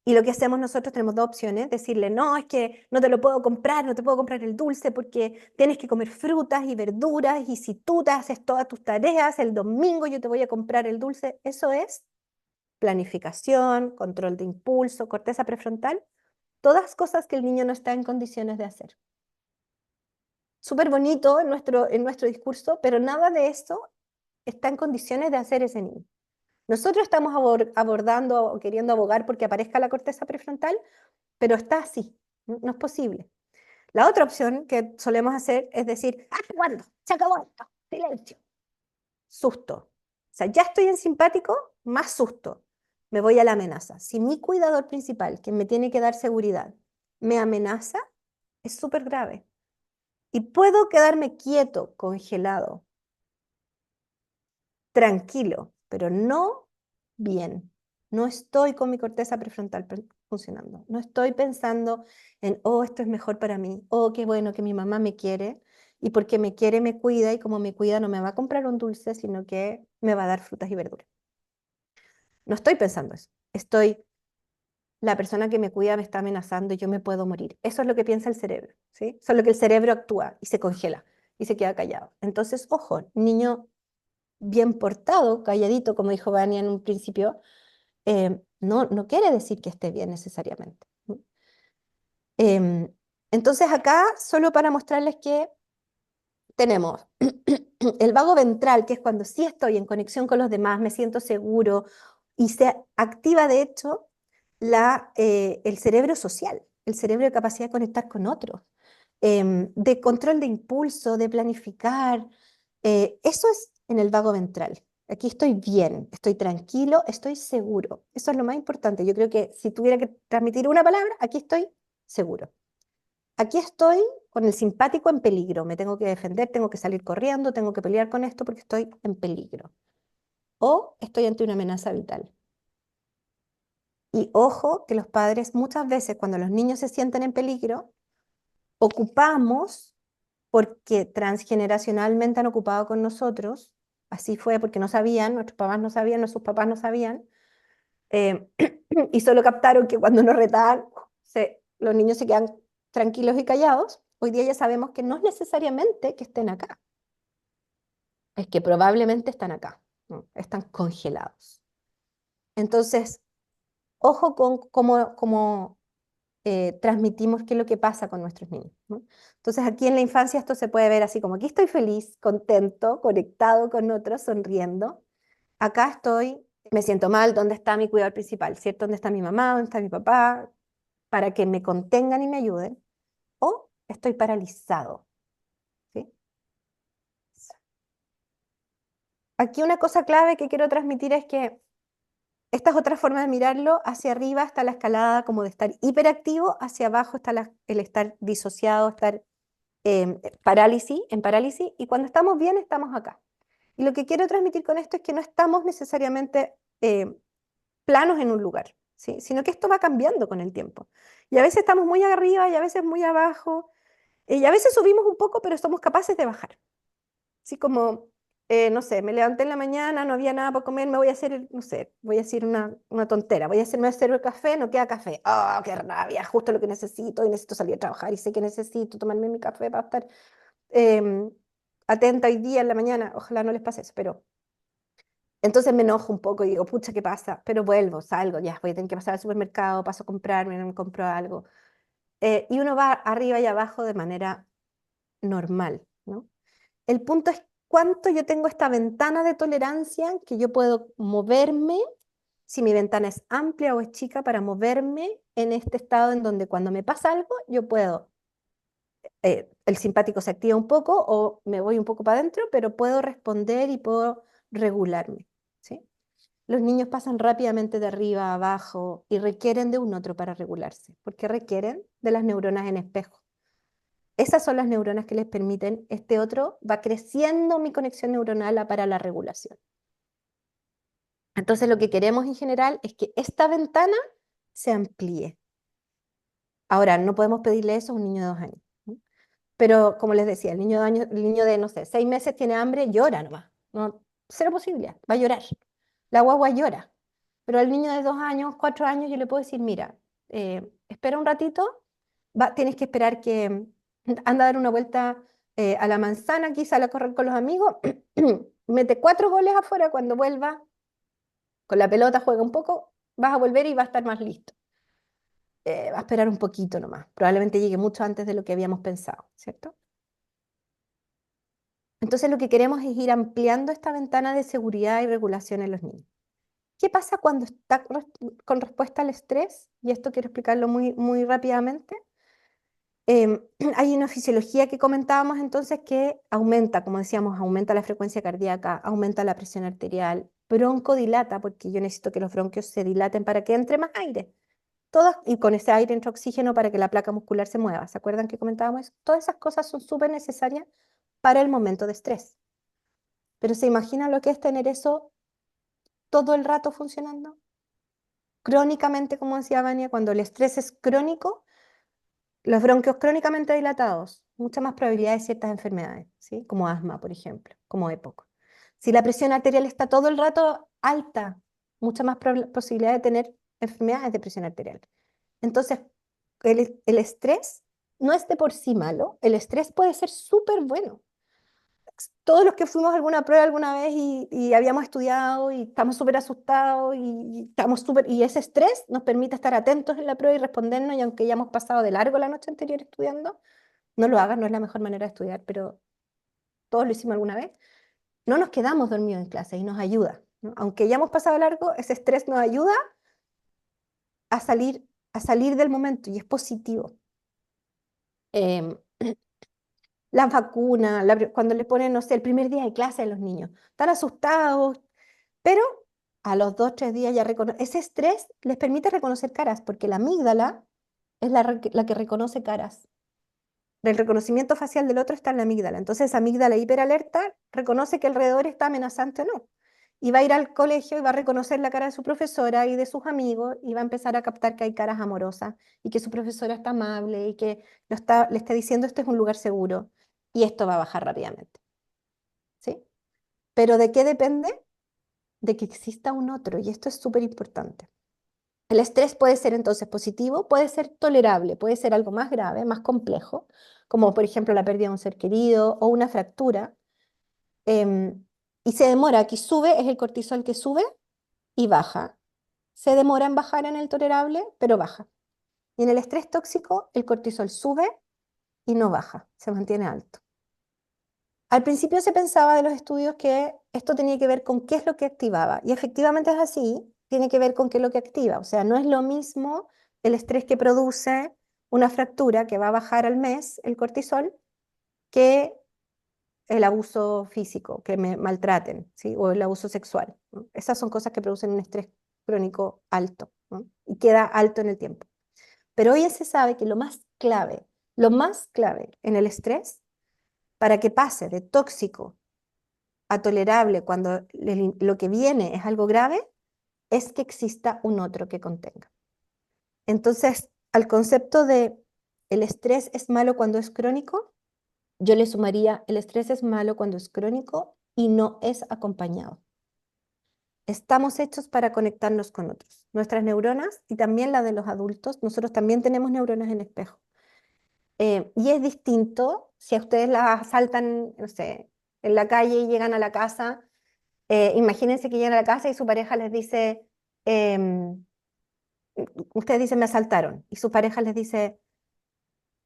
B: Y lo que hacemos nosotros, tenemos dos opciones, decirle, no, es que no te lo puedo comprar, no te puedo comprar el dulce porque tienes que comer frutas y verduras y si tú te haces todas tus tareas, el domingo yo te voy a comprar el dulce. Eso es planificación, control de impulso, corteza prefrontal, todas cosas que el niño no está en condiciones de hacer. Súper bonito en nuestro discurso, pero nada de eso está en condiciones de hacer ese niño. Nosotros estamos abordando o queriendo abogar porque aparezca la corteza prefrontal, pero está así, no es posible. La otra opción que solemos hacer es decir, ¿hasta cuándo? Se acabó esto, silencio, susto. O sea, ya estoy en simpático, más susto. Me voy a la amenaza. Si mi cuidador principal, que me tiene que dar seguridad, me amenaza, es súper grave. Y puedo quedarme quieto, congelado, tranquilo, pero no bien. No estoy con mi corteza prefrontal funcionando. No estoy pensando en, oh, esto es mejor para mí. Oh, qué bueno que mi mamá me quiere. Y porque me quiere, me cuida. Y como me cuida, no me va a comprar un dulce, sino que me va a dar frutas y verduras. No estoy pensando eso. La persona que me cuida me está amenazando y yo me puedo morir. Eso es lo que piensa el cerebro, ¿sí? Eso es lo que el cerebro actúa y se congela y se queda callado. Entonces, ojo, niño bien portado, calladito, como dijo Vania en un principio, no quiere decir que esté bien necesariamente. Entonces acá, solo para mostrarles que tenemos el vago ventral, que es cuando sí estoy en conexión con los demás, me siento seguro y se activa de hecho el cerebro social, el cerebro de capacidad de conectar con otros, de control de impulso, de planificar. Eso es en el vago ventral. Aquí estoy bien, estoy tranquilo, estoy seguro. Eso es lo más importante. Yo creo que si tuviera que transmitir una palabra, aquí estoy seguro. Aquí estoy con el simpático en peligro. Me tengo que defender, tengo que salir corriendo, tengo que pelear con esto porque estoy en peligro. O estoy ante una amenaza vital. Y ojo que los padres muchas veces cuando los niños se sienten en peligro, ocupamos porque transgeneracionalmente han ocupado con nosotros, así fue porque no sabían, nuestros papás no sabían, nuestros papás no sabían, eh, y solo captaron que cuando nos retaban, los niños se quedan tranquilos y callados. Hoy día ya sabemos que no es necesariamente que estén acá, es que probablemente están acá, ¿no? Están congelados. Entonces, ojo con cómo transmitimos qué es lo que pasa con nuestros niños, ¿no? Entonces, aquí en la infancia esto se puede ver así como aquí estoy feliz, contento, conectado con otros, sonriendo. Acá estoy, me siento mal, ¿dónde está mi cuidador principal? ¿Cierto? ¿Dónde está mi mamá? ¿Dónde está mi papá? Para que me contengan y me ayuden. O estoy paralizado, ¿sí? Aquí una cosa clave que quiero transmitir es que esta es otra forma de mirarlo. Hacia arriba está la escalada como de estar hiperactivo, hacia abajo está el estar disociado, estar en parálisis, y cuando estamos bien estamos acá. Y lo que quiero transmitir con esto es que no estamos necesariamente planos en un lugar, ¿sí? Sino que esto va cambiando con el tiempo. Y a veces estamos muy arriba y a veces muy abajo, y a veces subimos un poco, pero somos capaces de bajar. Así como, no sé, me levanté en la mañana, no había nada para comer, me voy a hacer, no sé, voy a decir una tontera, me voy a hacer el café, no queda café. ¡Ah, qué rabia! Justo lo que necesito y necesito salir a trabajar y sé que necesito tomarme mi café para estar eh, atenta hoy día en la mañana. Ojalá no les pase eso, pero entonces me enojo un poco y digo, pucha, ¿qué pasa? Pero vuelvo, salgo, ya, voy a tener que pasar al supermercado, paso a comprarme, me compro algo. Y uno va arriba y abajo de manera normal, ¿no? El punto es cuánto yo tengo esta ventana de tolerancia que yo puedo moverme, si mi ventana es amplia o es chica, para moverme en este estado en donde cuando me pasa algo, yo puedo, el simpático se activa un poco o me voy un poco para adentro, pero puedo responder y puedo regularme, ¿sí? Los niños pasan rápidamente de arriba a abajo y requieren de un otro para regularse, porque requieren de las neuronas en espejo. Esas son las neuronas que les permiten, este otro va creciendo mi conexión neuronal para la regulación. Entonces lo que queremos en general es que esta ventana se amplíe. Ahora, no podemos pedirle eso a un niño de 2 años, ¿no? Pero como les decía, el niño de, no sé, 6 meses tiene hambre, llora nomás. No, cero posibilidad, va a llorar. La guagua llora. Pero al niño de 2 años, 4 años, yo le puedo decir, mira, espera un ratito, tienes que esperar que anda a dar una vuelta a la manzana, quizá a correr con los amigos, mete 4 goles afuera, cuando vuelva con la pelota, juega un poco, vas a volver y va a estar más listo. Va a esperar un poquito nomás, probablemente llegue mucho antes de lo que habíamos pensado, ¿cierto? Entonces lo que queremos es ir ampliando esta ventana de seguridad y regulación en los niños. ¿Qué pasa cuando está con respuesta al estrés? Y esto quiero explicarlo muy, muy rápidamente. Hay una fisiología que comentábamos entonces que aumenta, como decíamos, aumenta la frecuencia cardíaca, aumenta la presión arterial, broncodilata, porque yo necesito que los bronquios se dilaten para que entre más aire. Y con ese aire entra oxígeno para que la placa muscular se mueva. ¿Se acuerdan que comentábamos eso? Todas esas cosas son súper necesarias para el momento de estrés. Pero ¿se imagina lo que es tener eso todo el rato funcionando? Crónicamente, como decía Vania, cuando el estrés es crónico, los bronquios crónicamente dilatados, mucha más probabilidad de ciertas enfermedades, ¿sí? Como asma, por ejemplo, como EPOC. Si la presión arterial está todo el rato alta, mucha más posibilidad de tener enfermedades de presión arterial. Entonces, el estrés no es de por sí malo, el estrés puede ser súper bueno. Todos los que fuimos a alguna prueba alguna vez y habíamos estudiado y estamos súper asustados y ese estrés nos permite estar atentos en la prueba y respondernos, y aunque ya hemos pasado de largo la noche anterior estudiando, no lo hagas, no es la mejor manera de estudiar, pero todos lo hicimos alguna vez, no nos quedamos dormidos en clase y nos ayuda, ¿no? Aunque ya hemos pasado largo, ese estrés nos ayuda a salir, a salir del momento y es positivo. Em, las vacunas, cuando le ponen, no sé, el primer día de clase a los niños, están asustados, pero a los 2, 3 días ya ese estrés les permite reconocer caras, porque la amígdala es la que reconoce caras. El reconocimiento facial del otro está en la amígdala. Entonces, esa amígdala hiperalerta reconoce que alrededor está amenazante o no. Y va a ir al colegio y va a reconocer la cara de su profesora y de sus amigos y va a empezar a captar que hay caras amorosas y que su profesora está amable y que le está diciendo este es un lugar seguro y esto va a bajar rápidamente. ¿Sí? Pero ¿de qué depende? De que exista un otro y esto es súper importante. El estrés puede ser entonces positivo, puede ser tolerable, puede ser algo más grave, más complejo, como por ejemplo la pérdida de un ser querido o una fractura, em, y se demora, aquí sube, es el cortisol que sube y baja. Se demora en bajar en el tolerable, pero baja. Y en el estrés tóxico, el cortisol sube y no baja, se mantiene alto. Al principio se pensaba de los estudios que esto tenía que ver con qué es lo que activaba, y efectivamente es así, tiene que ver con qué es lo que activa. O sea, no es lo mismo el estrés que produce una fractura que va a bajar al mes el cortisol que el abuso físico, que me maltraten, ¿sí? O el abuso sexual, ¿no? Esas son cosas que producen un estrés crónico alto, ¿no? Y queda alto en el tiempo. Pero hoy se sabe que lo más clave en el estrés, para que pase de tóxico a tolerable cuando lo que viene es algo grave, es que exista un otro que contenga. Entonces, al concepto de el estrés es malo cuando es crónico, yo le sumaría el estrés es malo cuando es crónico y no es acompañado. Estamos hechos para conectarnos con otros. Nuestras neuronas y también la de los adultos, nosotros también tenemos neuronas en espejo. Y es distinto si a ustedes las asaltan, no sé, en la calle y llegan a la casa. Imagínense que llegan a la casa y su pareja les dice, em, ustedes dicen me asaltaron, y su pareja les dice,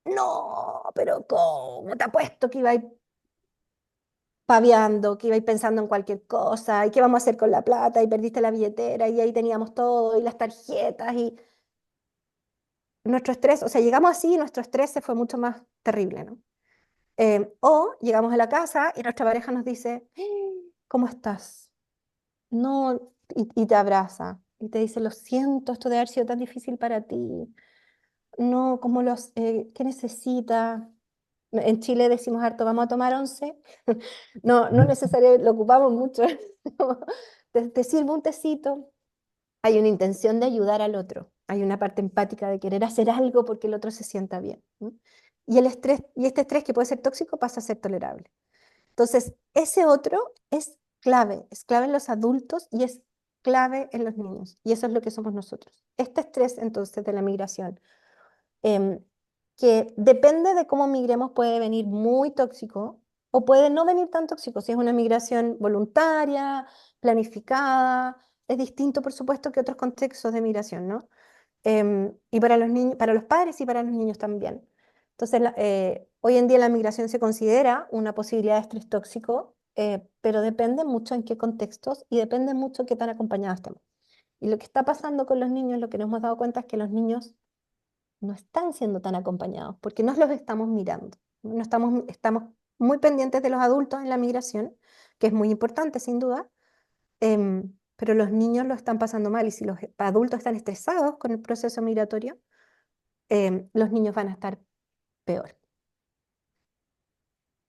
B: no, pero ¿cómo? Te apuesto que iba a ir paviando, que iba a ir pensando en cualquier cosa, y qué vamos a hacer con la plata, y perdiste la billetera, y ahí teníamos todo, y las tarjetas, y nuestro estrés, o sea, llegamos así y nuestro estrés se fue mucho más terrible, ¿no? O llegamos a la casa y nuestra pareja nos dice, ¿cómo estás? No, y te abraza y te dice, lo siento, esto debe haber sido tan difícil para ti. No, ¿qué necesitas? En Chile decimos harto, vamos a tomar once. No, no es necesario, lo ocupamos mucho. Te sirvo un tecito. Hay una intención de ayudar al otro. Hay una parte empática de querer hacer algo porque el otro se sienta bien. ¿No? Y el estrés, y este estrés que puede ser tóxico pasa a ser tolerable. Entonces, ese otro es clave en los adultos y es clave en los niños. Y eso es lo que somos nosotros. Este estrés, entonces, de la migración, em, que depende de cómo migremos, puede venir muy tóxico o puede no venir tan tóxico. Si es una migración voluntaria, planificada, es distinto, por supuesto, que otros contextos de migración, ¿no? Y para los niños, para los padres y para los niños también. Entonces, hoy en día la migración se considera una posibilidad de estrés tóxico, pero depende mucho en qué contextos y depende mucho qué tan acompañados estemos. Y lo que está pasando con los niños, lo que nos hemos dado cuenta es que los niños no están siendo tan acompañados porque no los estamos mirando. No estamos muy pendientes de los adultos en la migración, que es muy importante sin duda, pero los niños lo están pasando mal y si los adultos están estresados con el proceso migratorio, los niños van a estar peor.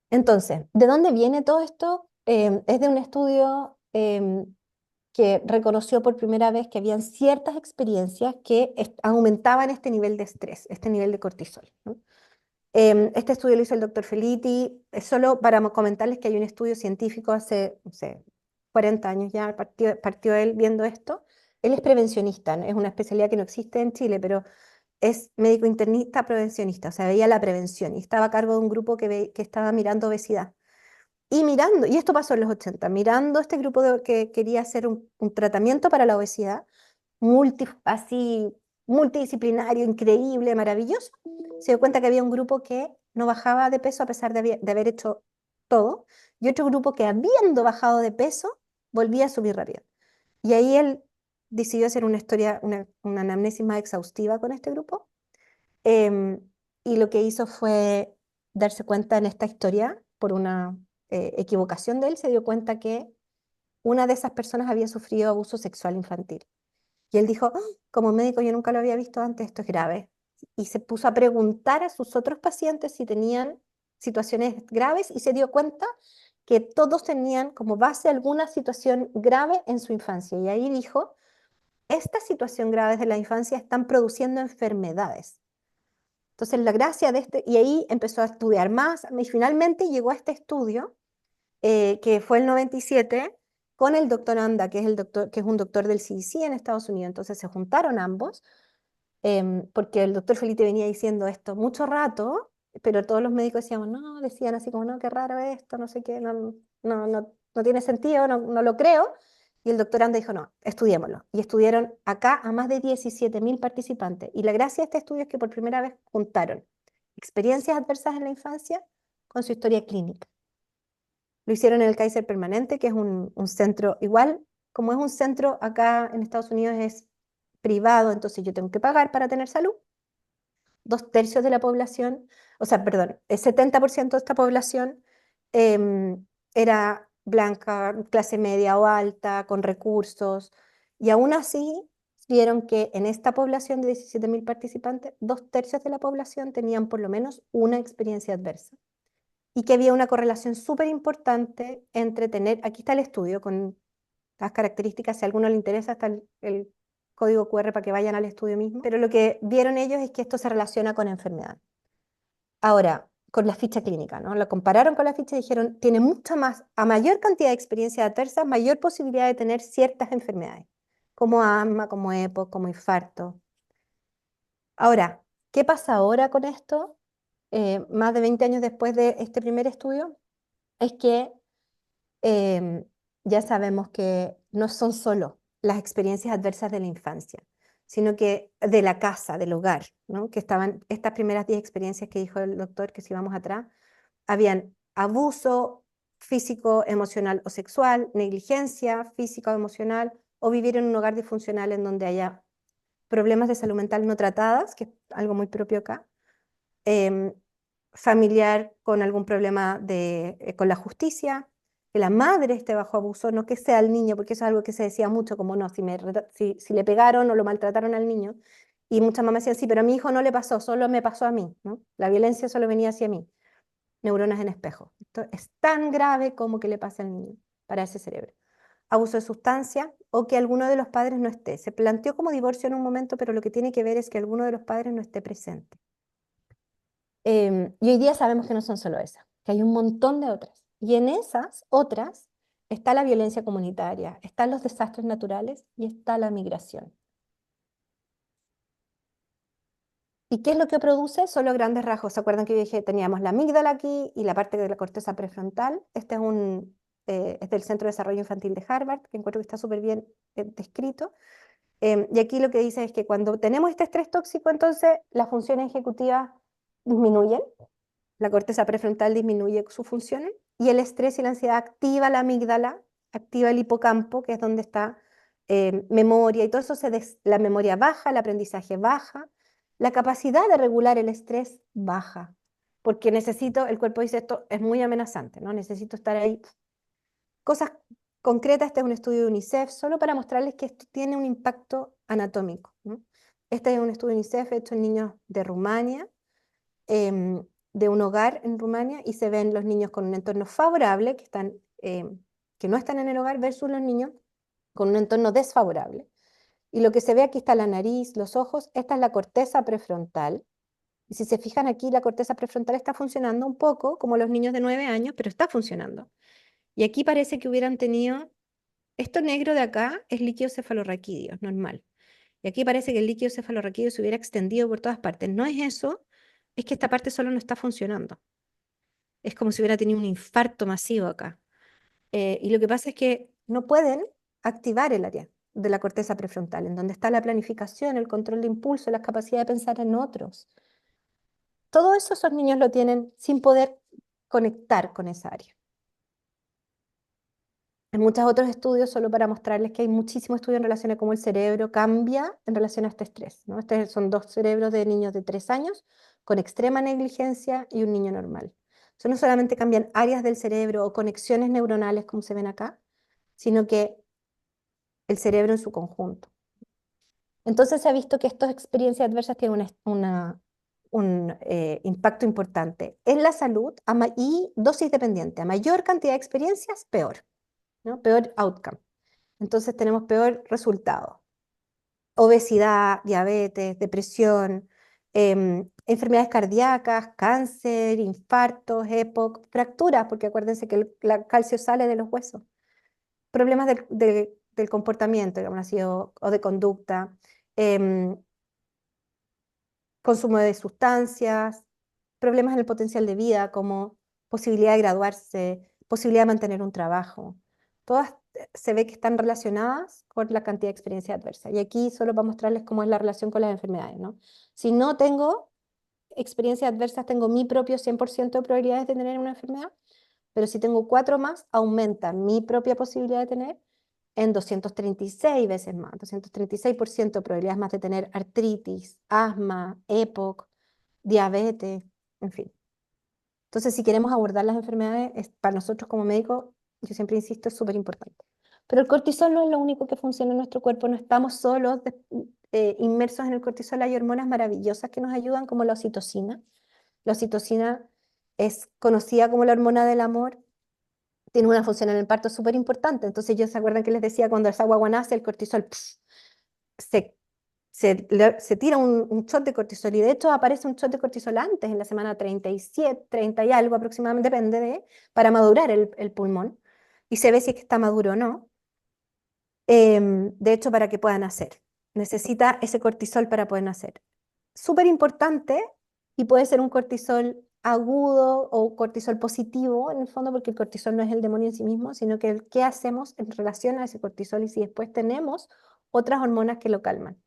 B: Entonces, ¿de dónde viene todo esto? Es de un estudio que reconoció por primera vez que habían ciertas experiencias que aumentaban este nivel de estrés, este nivel de cortisol, ¿no? Este estudio lo hizo el doctor Felitti, es solo para comentarles que hay un estudio científico hace, no sé, 40 años ya, partió él viendo esto. Él es prevencionista, ¿no? Es una especialidad que no existe en Chile, pero es médico internista prevencionista, o sea, veía la prevención y estaba a cargo de un grupo que estaba mirando obesidad. Y esto pasó en los 80, mirando este grupo que quería hacer un tratamiento para la obesidad, así multidisciplinario, increíble, maravilloso, se dio cuenta que había un grupo que no bajaba de peso a pesar de haber hecho todo, y otro grupo que habiendo bajado de peso, volvía a subir rápido. Y ahí él decidió hacer una historia, una anamnesis más exhaustiva con este grupo, em, y lo que hizo fue darse cuenta en esta historia, por una equivocación de él, se dio cuenta que una de esas personas había sufrido abuso sexual infantil. Y él dijo: "Ah, como médico yo nunca lo había visto antes, esto es grave". Y se puso a preguntar a sus otros pacientes si tenían situaciones graves y se dio cuenta que todos tenían como base alguna situación grave en su infancia. Y ahí dijo: estas situaciones graves de la infancia están produciendo enfermedades. Entonces la gracia de este, y ahí empezó a estudiar más y finalmente llegó a este estudio que fue el 97, con el doctor Anda, que es, el doctor, que es un doctor del CDC en Estados Unidos. Entonces se juntaron ambos, porque el doctor Felipe venía diciendo esto mucho rato, pero todos los médicos decíamos, no, decían así como, no, qué raro esto, no sé qué, no tiene sentido, no lo creo. Y el doctor Anda dijo, no, estudiémoslo. Y estudiaron acá a más de 17.000 participantes. Y la gracia de este estudio es que por primera vez juntaron experiencias adversas en la infancia con su historia clínica. Lo hicieron en el Kaiser Permanente, que es un centro, igual como es un centro acá en Estados Unidos es privado, entonces yo tengo que pagar para tener salud. 2/3 de la población, o sea, perdón, el 70% de esta población era blanca, clase media o alta, con recursos, y aún así vieron que en esta población de 17.000 participantes, 2/3 de la población tenían por lo menos una experiencia adversa y que había una correlación súper importante entre tener, aquí está el estudio con las características, si a alguno le interesa, está el código QR para que vayan al estudio mismo, pero lo que vieron ellos es que esto se relaciona con enfermedad. Ahora, con la ficha clínica, ¿no? Lo compararon con la ficha y dijeron, tiene mucha más, a mayor cantidad de experiencias adversas, mayor posibilidad de tener ciertas enfermedades, como asma, como EPOC, como infarto. Ahora, ¿qué pasa ahora con esto? Más de 20 años después de este primer estudio, es que em, ya sabemos que no son solo las experiencias adversas de la infancia, sino que de la casa, del hogar, ¿no? Que estaban estas primeras 10 experiencias que dijo el doctor, que si vamos atrás, habían abuso físico, emocional o sexual, negligencia física o emocional, o vivir en un hogar disfuncional en donde haya problemas de salud mental no tratadas, que es algo muy propio acá, em, familiar con algún problema con la justicia, que la madre esté bajo abuso, no que sea el niño, porque eso es algo que se decía mucho, como no, si le pegaron o lo maltrataron al niño, y muchas mamás decían, sí, pero a mi hijo no le pasó, solo me pasó a mí, ¿no? La violencia solo venía hacia mí. Neuronas en espejo. Esto es tan grave como que le pasa al niño para ese cerebro. Abuso de sustancia o que alguno de los padres no esté. Se planteó como divorcio en un momento, pero lo que tiene que ver es que alguno de los padres no esté presente. Y hoy día sabemos que no son solo esas, que hay un montón de otras. Y en esas otras está la violencia comunitaria, están los desastres naturales y está la migración. ¿Y qué es lo que produce? Son los grandes rasgos. ¿Se acuerdan que yo dije teníamos la amígdala aquí y la parte de la corteza prefrontal? Este es del Centro de Desarrollo Infantil de Harvard, que encuentro que está súper bien descrito. Y aquí lo que dice es que cuando tenemos este estrés tóxico, entonces las funciones ejecutivas disminuyen, la corteza prefrontal disminuye sus funciones y el estrés y la ansiedad activa la amígdala, activa el hipocampo, que es donde está memoria y todo eso, la memoria baja, el aprendizaje baja, la capacidad de regular el estrés baja, porque el cuerpo dice esto es muy amenazante, ¿no? Necesito estar ahí. Cosas concretas, este es un estudio de UNICEF, solo para mostrarles que esto tiene un impacto anatómico, ¿no? Este es un estudio de UNICEF hecho en niños de Rumania, de un hogar en Rumania, y se ven los niños con un entorno favorable, que no están en el hogar, versus los niños con un entorno desfavorable. Y lo que se ve aquí está la nariz, los ojos, esta es la corteza prefrontal. Y si se fijan aquí, la corteza prefrontal está funcionando un poco como los niños de 9 años, pero está funcionando. Y aquí parece que hubieran tenido, esto negro de acá es líquido cefalorraquídeo, normal. Y aquí parece que el líquido cefalorraquídeo se hubiera extendido por todas partes. No es eso, es que esta parte solo no está funcionando. Es como si hubiera tenido un infarto masivo acá. Y lo que pasa es que no pueden activar el área de la corteza prefrontal, en donde está la planificación, el control de impulso, la capacidad de pensar en otros. Todo eso esos niños lo tienen sin poder conectar con esa área. En muchos otros estudios, solo para mostrarles que hay muchísimos estudios en relación a cómo el cerebro cambia en relación a este estrés, ¿no? Estos son dos cerebros de niños de 3 años con extrema negligencia y un niño normal. Eso no solamente cambian áreas del cerebro o conexiones neuronales, como se ven acá, sino que el cerebro en su conjunto. Entonces se ha visto que estas experiencias adversas tienen un impacto importante en la salud y dosis dependiente. A mayor cantidad de experiencias, peor, ¿no? Peor outcome. Entonces tenemos peor resultado. Obesidad, diabetes, depresión, enfermedades cardíacas, cáncer, infartos, EPOC, fracturas, porque acuérdense que el calcio sale de los huesos. Problemas del comportamiento, digamos así, o de conducta, em, consumo de sustancias, problemas en el potencial de vida, como posibilidad de graduarse, posibilidad de mantener un trabajo. Todas se ve que están relacionadas con la cantidad de experiencia adversa. Y aquí solo para mostrarles cómo es la relación con las enfermedades, ¿no? Si no tengo experiencias adversas, tengo mi propio 100% de probabilidades de tener una enfermedad, pero si tengo 4 más, aumenta mi propia posibilidad de tener en 236 veces más, 236% de probabilidades más de tener artritis, asma, EPOC, diabetes, en fin. Entonces, si queremos abordar las enfermedades, para nosotros como médicos, yo siempre insisto, es súper importante. Pero el cortisol no es lo único que funciona en nuestro cuerpo, no estamos solos inmersos en el cortisol, hay hormonas maravillosas que nos ayudan, como la oxitocina. La oxitocina es conocida como la hormona del amor, tiene una función en el parto súper importante. Entonces, ellos se acuerdan que les decía, cuando esa guagua nace, el cortisol se, se tira un shot de cortisol, y de hecho aparece un shot de cortisol antes, en la semana 37, 30 y algo aproximadamente, depende para madurar el pulmón, y se ve si es que está maduro o no. De hecho, para que puedan nacer. Necesita ese cortisol para poder nacer. Súper importante, y puede ser un cortisol agudo o cortisol positivo, en el fondo, porque el cortisol no es el demonio en sí mismo, sino que el qué hacemos en relación a ese cortisol y si después tenemos otras hormonas que lo calman.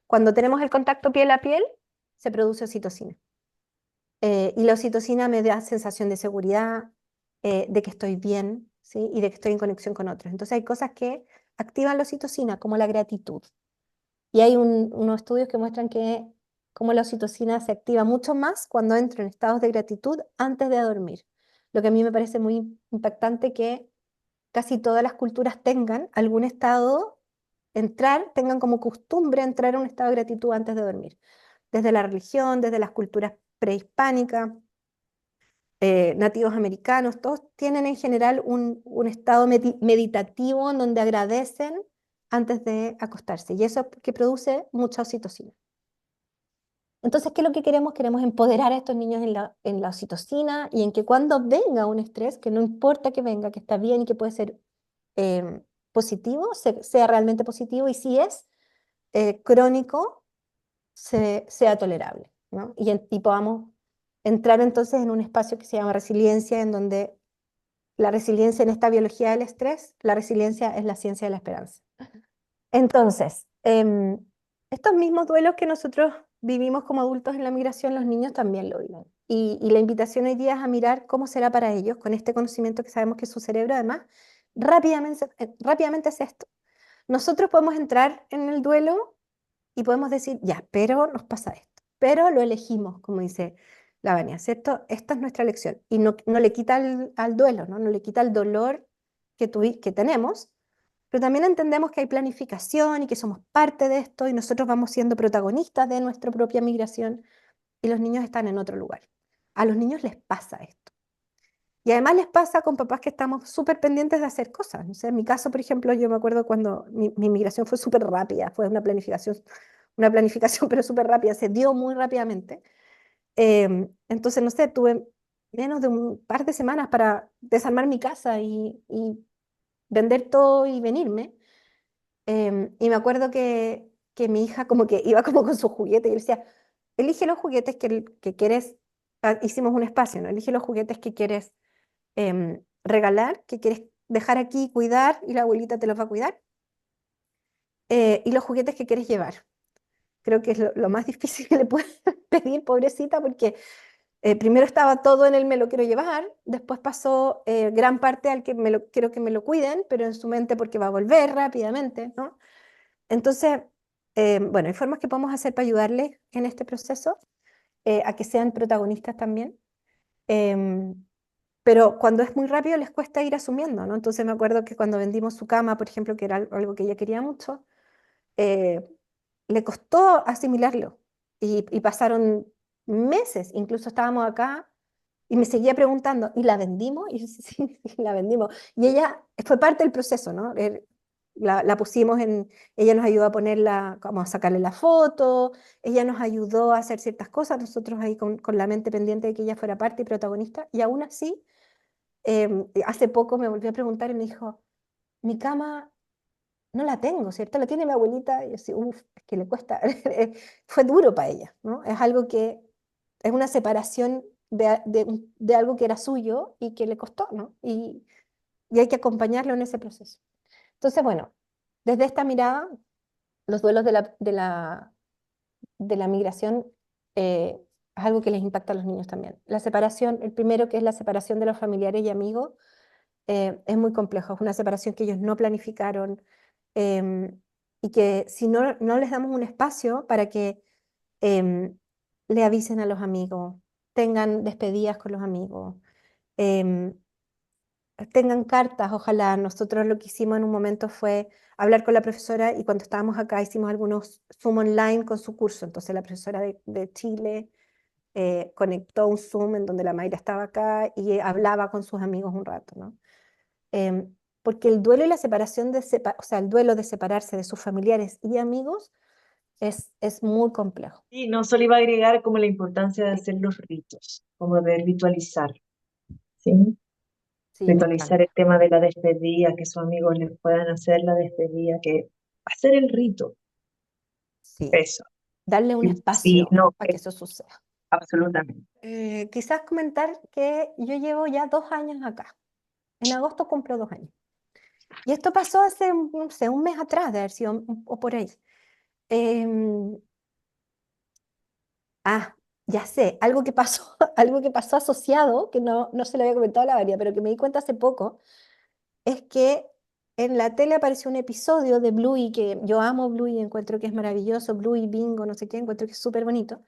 B: Cuando tenemos el contacto piel a piel, se produce oxitocina. Y la oxitocina me da sensación de seguridad, de que estoy bien, ¿sí? Y de que estoy en conexión con otros. Entonces hay cosas que activan la oxitocina, como la gratitud. Y hay unos estudios que muestran que como la oxitocina se activa mucho más cuando entro en estados de gratitud antes de dormir. Lo que a mí me parece muy impactante, que casi todas las culturas tengan algún estado, tengan como costumbre entrar a un estado de gratitud antes de dormir. Desde la religión, desde las culturas prehispánicas, nativos americanos, todos tienen en general un estado meditativo en donde agradecen antes de acostarse, y eso que produce mucha oxitocina. Entonces, ¿qué es lo que queremos? Queremos empoderar a estos niños en la oxitocina, y en que cuando venga un estrés, que no importa que venga, que está bien y que puede ser positivo, sea realmente positivo, y si es crónico, sea tolerable, ¿no? Y podamos entrar entonces en un espacio que se llama resiliencia, en donde la resiliencia, en esta biología del estrés, la resiliencia es la ciencia de la esperanza. Entonces, estos mismos duelos que nosotros vivimos como adultos en la migración, los niños también lo viven. Y la invitación hoy día es a mirar cómo será para ellos, con este conocimiento que sabemos que su cerebro además rápidamente hace esto. Nosotros podemos entrar en el duelo y podemos decir, ya, pero nos pasa esto, pero lo elegimos, como dice la Vania, ¿cierto? Esta es nuestra elección, y no le quita al duelo, ¿no? No le quita el dolor que tenemos, pero también entendemos que hay planificación y que somos parte de esto, y nosotros vamos siendo protagonistas de nuestra propia migración, y los niños están en otro lugar. A los niños les pasa esto. Y además les pasa con papás que estamos súper pendientes de hacer cosas. No sé, en mi caso, por ejemplo, yo me acuerdo cuando mi migración fue súper rápida, fue una planificación pero súper rápida, se dio muy rápidamente. Entonces, no sé, tuve menos de un par de semanas para desarmar mi casa y vender todo y venirme. Y me acuerdo que mi hija como que iba como con sus juguetes, y yo decía, elige los juguetes que quieres. Hicimos un espacio, ¿no? Elige los juguetes que quieres regalar, que quieres dejar aquí y cuidar, y la abuelita te los va a cuidar, y los juguetes que quieres llevar. Creo que es lo más difícil que le puedes pedir, pobrecita, porque Primero estaba todo en el me lo quiero llevar, después pasó gran parte al que quiero que me lo cuiden, pero en su mente porque va a volver rápidamente, ¿no? Entonces, bueno, hay formas que podemos hacer para ayudarles en este proceso, a que sean protagonistas también. Em, pero cuando es muy rápido les cuesta ir asumiendo, ¿no? Entonces me acuerdo que cuando vendimos su cama, por ejemplo, que era algo que ella quería mucho, eh, le costó asimilarlo y pasaron meses, incluso estábamos acá y me seguía preguntando, ¿y la vendimos? Y yo, sí, sí, sí, la vendimos. Y ella fue parte del proceso, ¿no? La pusimos en, ella nos ayudó a ponerla, como a sacarle la foto, ella nos ayudó a hacer ciertas cosas, nosotros ahí con la mente pendiente de que ella fuera parte y protagonista, y aún así, hace poco me volvió a preguntar y me dijo, mi cama no la tengo, ¿cierto? La tiene mi abuelita, y yo así, uff, es que le cuesta, fue duro para ella, ¿no? Es algo que, es una separación de algo que era suyo y que le costó, ¿no? Y hay que acompañarlo en ese proceso. Entonces, bueno, desde esta mirada, los duelos de la migración es algo que les impacta a los niños también. La separación, el primero que es la separación de los familiares y amigos, es muy complejo, es una separación que ellos no planificaron em, y que si no les damos un espacio para que em, le avisen a los amigos, tengan despedidas con los amigos, em, tengan cartas, ojalá. Nosotros lo que hicimos en un momento fue hablar con la profesora y cuando estábamos acá hicimos algunos Zoom online con su curso. Entonces la profesora de Chile conectó un Zoom en donde la Mayra estaba acá y hablaba con sus amigos un rato, ¿no? Porque el duelo y la separación o sea, el duelo de separarse de sus familiares y amigos es muy complejo.
A: Y no solo iba a agregar como la importancia de
B: Sí,
A: hacer los ritos, como de ritualizar, ¿sí?
B: sí, me
A: Ritualizar el
B: encanta.
A: tema de la despedida, que sus amigos les puedan hacer la despedida, que hacer el rito,
B: Sí,
A: eso.
B: darle un
A: Sí, sí,
B: espacio
A: no,
B: para que eso suceda.
A: absolutamente.
B: Quizás comentar que yo llevo ya 2 años acá. En agosto cumplo 2 años. Y esto pasó hace, no sé, un mes atrás de haber sido, o por ahí. Em, ya sé, algo que pasó, algo que pasó asociado, que no se lo había comentado a la María, pero que me di cuenta hace poco, es que en la tele apareció un episodio de Bluey, que yo amo Bluey, encuentro que es maravilloso, Bluey, Bingo, no sé qué, encuentro que es súper bonito.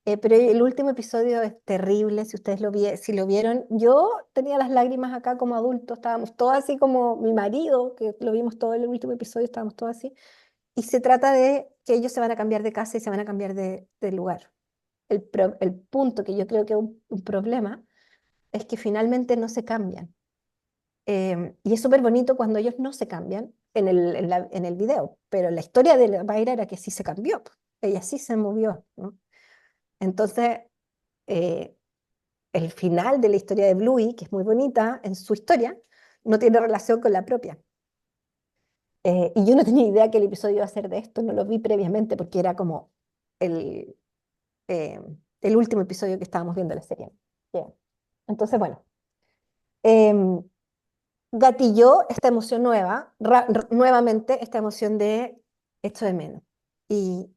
B: Pero el último episodio es terrible, si ustedes si lo vieron. Yo tenía las lágrimas acá como adulto, estábamos todos así como mi marido, que lo vimos todo el último episodio, estábamos todos así. Y se trata de que ellos se van a cambiar de casa y se van a cambiar de lugar. El punto que yo creo que es un problema es que finalmente no se cambian. Y es súper bonito cuando ellos no se cambian en el video, pero la historia de la Mayra era que sí se cambió, pues. Ella sí se movió, ¿no? Entonces, eh, el final de la historia de Bluey, que es muy bonita en su historia, no tiene relación con la propia. Y yo no tenía idea que el episodio iba a ser de esto, no lo vi previamente porque era como el, eh, el último episodio que estábamos viendo de la serie. Bien. Entonces, bueno, em, gatilló esta emoción nueva, nuevamente esta emoción de esto de menos. Y,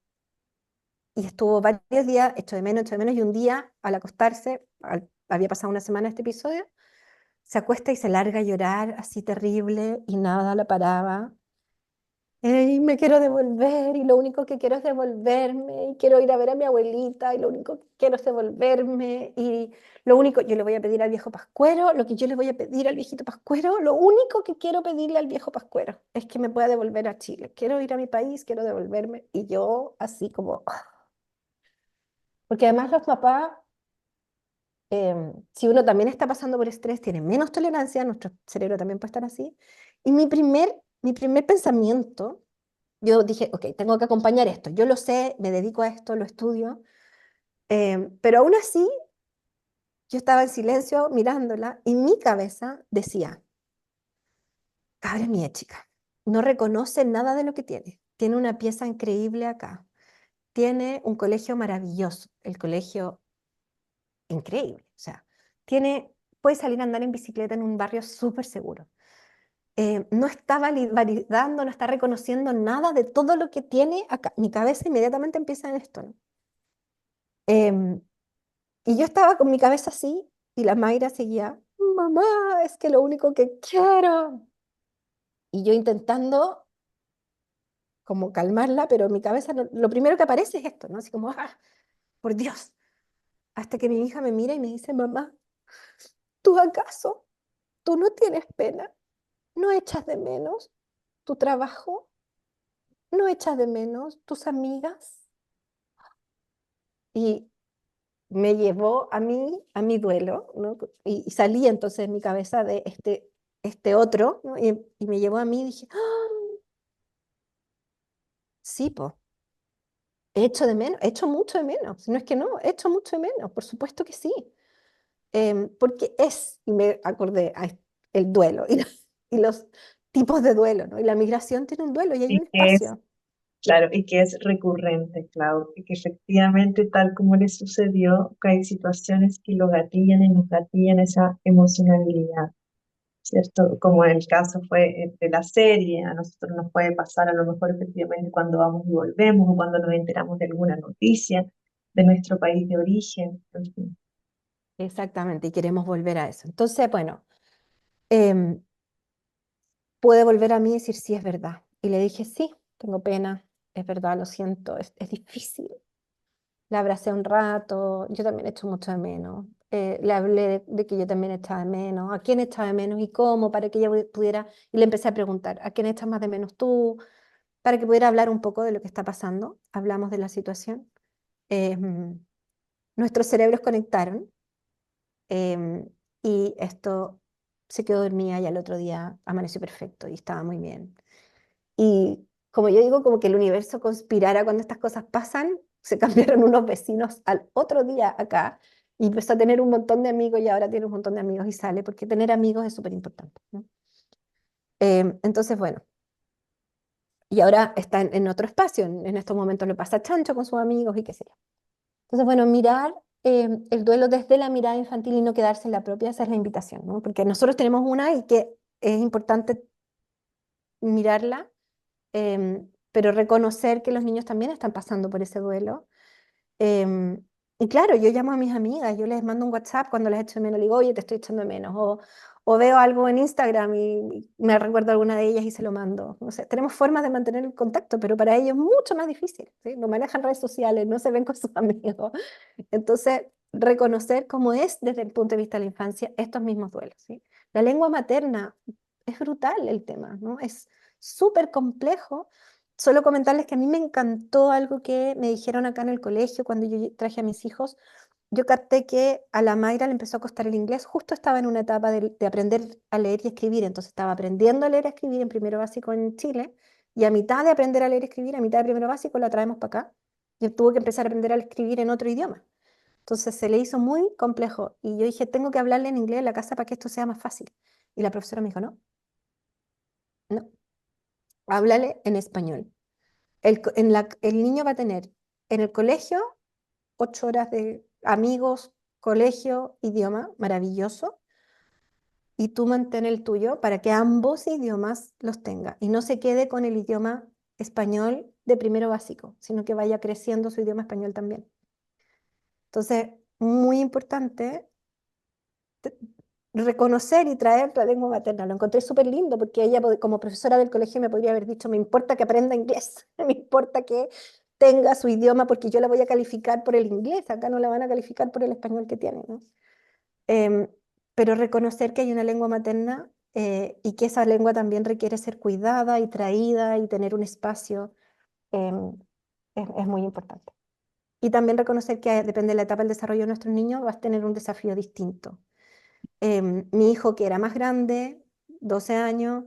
B: y estuvo varios días esto de menos, y un día al acostarse, había pasado una semana este episodio, se acuesta y se larga a llorar así terrible y nada la paraba. Y me quiero devolver y lo único que quiero es devolverme y quiero ir a ver a mi abuelita y lo único que quiero es devolverme y lo único, yo le voy a pedir al viejo Pascuero, lo que yo le voy a pedir al viejito Pascuero, lo único que quiero pedirle al viejo Pascuero es que me pueda devolver a Chile. Quiero ir a mi país, quiero devolverme y yo así como, porque además los papás, si uno también está pasando por estrés, tiene menos tolerancia, nuestro cerebro también puede estar así. Y mi primer pensamiento, yo dije, ok, tengo que acompañar esto. Yo lo sé, me dedico a esto, lo estudio. Pero aún así, yo estaba en silencio mirándola y mi cabeza decía, cabra mía chica, no reconoce nada de lo que tiene. Tiene una pieza increíble acá. Tiene un colegio maravilloso, el colegio increíble. O sea, puede salir a andar en bicicleta en un barrio súper seguro. No está validando, no está reconociendo nada de todo lo que tiene acá. Mi cabeza inmediatamente empieza en esto, ¿no? Em, Y yo estaba con mi cabeza así y la Mayra seguía, mamá, es que lo único que quiero. Y yo intentando como calmarla, pero en mi cabeza lo primero que aparece es esto, ¿no? Así como, ah, por Dios. Hasta que mi hija me mira y me dice, mamá, ¿tú acaso, tú no tienes pena? ¿No echas de menos tu trabajo? ¿No echas de menos tus amigas? Y me llevó a mi duelo, ¿no? Y salí entonces en mi cabeza de este otro, ¿no? Y me llevó a mí y dije, "Ah, sí, pues, echo de menos, echo mucho de menos, no es que no, echo mucho de menos, por supuesto que sí, porque y me acordé, el duelo y los tipos de duelo, ¿no? Y la migración tiene un duelo y hay
A: Y
B: un
A: que es,
B: espacio.
A: claro, y que es recurrente, Clau, y que efectivamente, tal como le sucedió, que hay situaciones que lo gatillan y nos gatillan esa emocionalidad. ¿Cierto? Como en el caso fue de la serie, a nosotros nos puede pasar a lo mejor efectivamente cuando vamos y volvemos o cuando nos enteramos de alguna noticia de nuestro país de origen. En fin.
B: Exactamente, y queremos volver a eso. Entonces, bueno, em, pude volver a mí y decir, sí, es verdad. Y le dije, sí, tengo pena, es verdad, lo siento, es difícil. La abracé un rato, yo también echo mucho de menos. Le hablé de que yo también echaba de menos, a quién echaba de menos y cómo, para que ella pudiera, y le empecé a preguntar, ¿a quién echas más de menos tú? Para que pudiera hablar un poco de lo que está pasando. Hablamos de la situación. Em, Nuestros cerebros conectaron, em, y esto se quedó dormida y al otro día amaneció perfecto y estaba muy bien. Y como yo digo, como que el universo conspirara cuando estas cosas pasan, se cambiaron unos vecinos al otro día acá y empezó a tener un montón de amigos y ahora tiene un montón de amigos y sale, porque tener amigos es súper importante, ¿no? Entonces, bueno, y ahora está en otro espacio, en estos momentos lo pasa chancho con sus amigos y qué sé yo. Entonces, bueno, mirar el duelo desde la mirada infantil y no quedarse en la propia, esa es la invitación, ¿no? Porque nosotros tenemos una y que es importante mirarla, pero reconocer que los niños también están pasando por ese duelo. Em, y claro, yo llamo a mis amigas, yo les mando un WhatsApp cuando les echo de menos, le digo, oye, te estoy echando de menos, o veo algo en Instagram y me recuerdo a alguna de ellas y se lo mando. No sé, tenemos formas de mantener el contacto, pero para ellos es mucho más difícil, ¿sí? No manejan redes sociales, no se ven con sus amigos. Entonces, reconocer cómo es desde el punto de vista de la infancia estos mismos duelos, ¿sí? La lengua materna es brutal el tema, ¿no? Es súper complejo. Solo comentarles que a mí me encantó algo que me dijeron acá en el colegio cuando yo traje a mis hijos. Yo capté que a la Mayra le empezó a costar el inglés, justo estaba en una etapa de aprender a leer y escribir, entonces estaba aprendiendo a leer y escribir en primero básico en Chile, y a mitad de aprender a leer y escribir, a mitad de primero básico la traemos para acá, y tuvo que empezar a aprender a escribir en otro idioma. Entonces se le hizo muy complejo, y yo dije, tengo que hablarle en inglés en la casa para que esto sea más fácil. Y la profesora me dijo, no, no, háblale en español. El niño va a tener en el colegio 8 horas de amigos, colegio, idioma, maravilloso, y tú mantén el tuyo para que ambos idiomas los tenga y no se quede con el idioma español de primero básico, sino que vaya creciendo su idioma español también. Entonces, muy importante te- reconocer y traer la lengua materna. Lo encontré súper lindo porque ella, como profesora del colegio, me podría haber dicho, me importa que aprenda inglés, me importa que tenga su idioma porque yo la voy a calificar por el inglés, acá no la van a calificar por el español que tiene, ¿no? Em, pero reconocer que hay una lengua materna, y que esa lengua también requiere ser cuidada y traída y tener un espacio, em, es muy importante. Y también reconocer que depende de la etapa del desarrollo de nuestros niños, vas a tener un desafío distinto. Mi hijo, que era más grande, 12 años,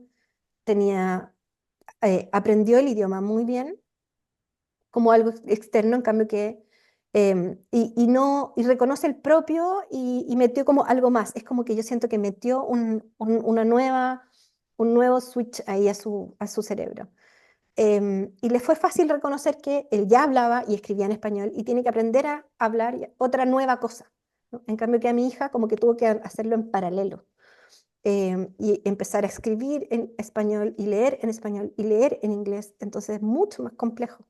B: aprendió el idioma muy bien, como algo externo, en cambio que, y no, y reconoce el propio y metió como algo más. Es como que yo siento que metió un nuevo switch ahí a su cerebro. Y le fue fácil reconocer que él ya hablaba y escribía en español y tiene que aprender a hablar otra nueva cosa, ¿no? En cambio que a mi hija como que tuvo que hacerlo en paralelo, y empezar a escribir en español y leer en español y leer en inglés, entonces es mucho más complejo.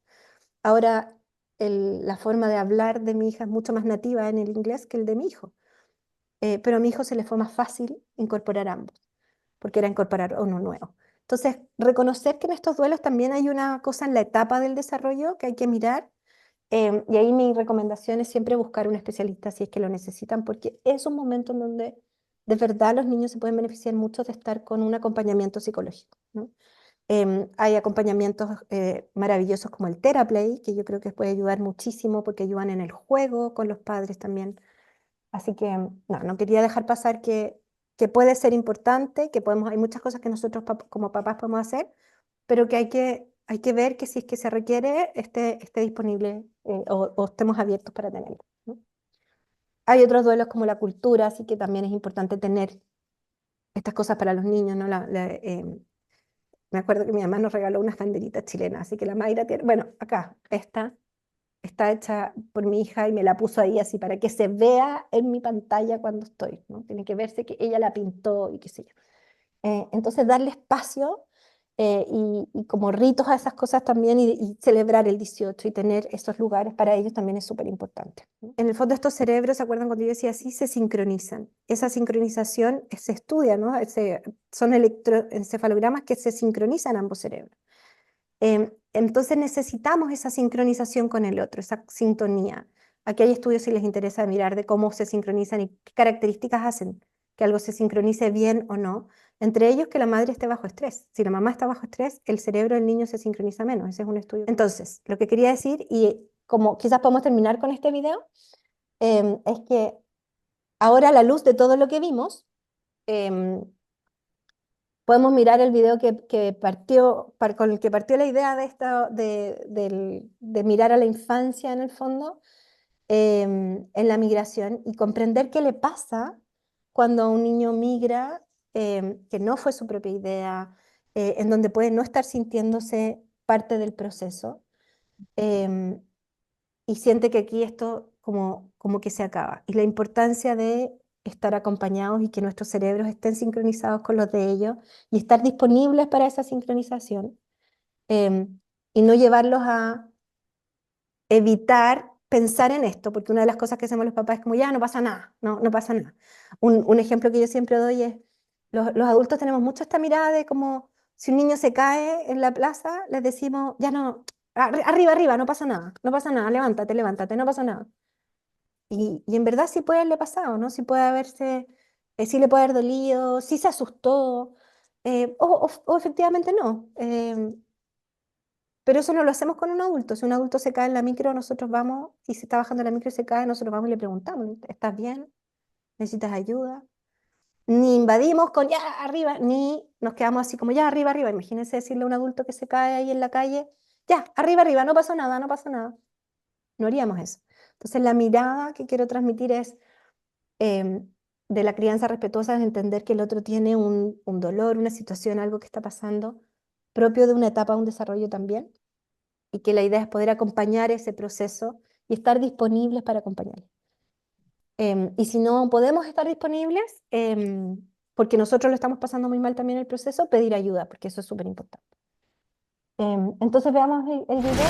B: Ahora, la forma de hablar de mi hija es mucho más nativa en el inglés que el de mi hijo. Pero a mi hijo se le fue más fácil incorporar ambos, porque era incorporar uno nuevo. Entonces, reconocer que en estos duelos también hay una cosa en la etapa del desarrollo que hay que mirar. Y ahí mi recomendación es siempre buscar un especialista si es que lo necesitan, porque es un momento en donde de verdad los niños se pueden beneficiar mucho de estar con un acompañamiento psicológico, ¿no? Hay acompañamientos maravillosos como el Theraplay, que yo creo que puede ayudar muchísimo porque ayudan en el juego con los padres también. Así que no quería dejar pasar que puede ser importante, que hay muchas cosas que nosotros como papás podemos hacer, pero que hay que ver que si es que se requiere, esté disponible o estemos abiertos para tenerlo, ¿no? Hay otros duelos como la cultura, así que también es importante tener estas cosas para los niños, ¿no? Me acuerdo que mi mamá nos regaló unas banderitas chilenas, así que la Mayra tiene, bueno, acá, esta está hecha por mi hija y me la puso ahí así para que se vea en mi pantalla cuando estoy, ¿no? Tiene que verse que ella la pintó y qué sé yo. Entonces darle espacio y como ritos a esas cosas también y celebrar el 18 y tener esos lugares para ellos también es súper importante, ¿no? En el fondo estos cerebros, ¿se acuerdan cuando yo decía así? Se sincronizan. Esa sincronización se estudia, ¿no? Son electroencefalogramas que se sincronizan ambos cerebros. Entonces necesitamos esa sincronización con el otro, esa sintonía. Aquí hay estudios si les interesa mirar de cómo se sincronizan y qué características hacen que algo se sincronice bien o no. Entre ellos que la madre esté bajo estrés. Si la mamá está bajo estrés, el cerebro del niño se sincroniza menos. Ese es un estudio. Entonces, lo que quería decir, y como quizás podemos terminar con este video, es que ahora a la luz de todo lo que vimos, podemos mirar el video con el que partió la idea de mirar a la infancia en el fondo, en la migración y comprender qué le pasa cuando un niño migra, que no fue su propia idea, en donde puede no estar sintiéndose parte del proceso, em, y siente que aquí esto como que se acaba. Y la importancia de estar acompañados y que nuestros cerebros estén sincronizados con los de ellos y estar disponibles para esa sincronización, y no llevarlos a evitar pensar en esto, porque una de las cosas que hacemos los papás es como, ya, no pasa nada, no pasa nada. Un ejemplo que yo siempre doy es, los adultos tenemos mucho esta mirada de como, si un niño se cae en la plaza, les decimos, ya no, arriba, arriba, no pasa nada, levántate, levántate, no pasa nada. Y en verdad sí puede haberle pasado, ¿no? Sí puede haberse, sí le puede haber dolido, sí se asustó, o efectivamente no. Pero eso no lo hacemos con un adulto. Si un adulto se cae en la micro, nosotros vamos, y se está bajando la micro y se cae, nosotros vamos y le preguntamos, ¿estás bien? ¿Necesitas ayuda? Ni invadimos con ya arriba, ni nos quedamos así como ya arriba, arriba. Imagínense decirle a un adulto que se cae ahí en la calle, ya, arriba, arriba, no pasó nada, no pasa nada. No haríamos eso. Entonces la mirada que quiero transmitir es em, de la crianza respetuosa, es entender que el otro tiene un dolor, una situación, algo que está pasando, propio de una etapa, un desarrollo también, y que la idea es poder acompañar ese proceso y estar disponibles para acompañarlo. Y si no podemos estar disponibles, porque nosotros lo estamos pasando muy mal también el proceso, pedir ayuda, porque eso es súper importante. Entonces veamos el video.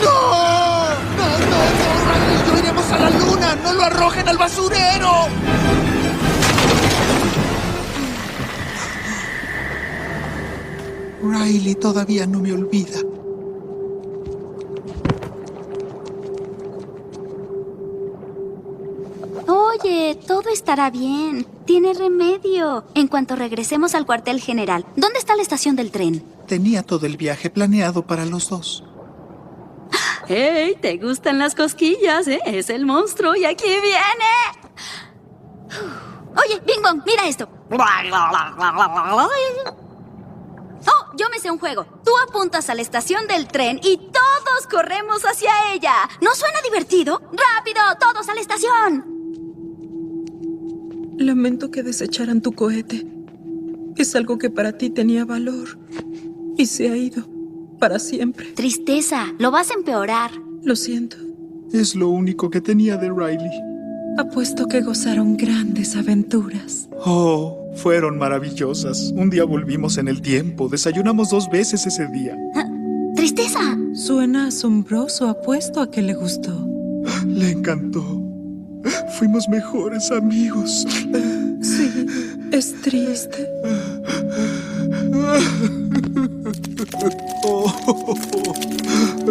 C: ¡No! ¡No, no, no! ¡Riley y yo iremos a la luna! ¡No lo arrojen al basurero! Riley todavía no me olvida.
D: Oye, todo estará bien. Tiene remedio. En cuanto regresemos al cuartel general, ¿dónde está la estación del tren?
C: Tenía todo el viaje planeado para los dos.
D: ¡Hey! ¿Te gustan las cosquillas, eh? Es el monstruo y aquí viene. Oye, Bing Bong, mira esto. Oh, yo me sé un juego. Tú apuntas a la estación del tren y todos corremos hacia ella. ¿No suena divertido? ¡Rápido! ¡Todos a la estación!
E: Lamento que desecharan tu cohete. Es algo que para ti tenía valor y se ha ido para siempre.
D: Tristeza, lo vas a empeorar.
E: Lo siento.
C: Es lo único que tenía de Riley.
E: Apuesto que gozaron grandes aventuras.
C: Oh, fueron maravillosas. Un día volvimos en el tiempo. Desayunamos 2 veces ese día.
D: Tristeza.
E: Suena asombroso, apuesto a que le gustó.
C: Le encantó. Fuimos mejores amigos.
E: Sí, es triste.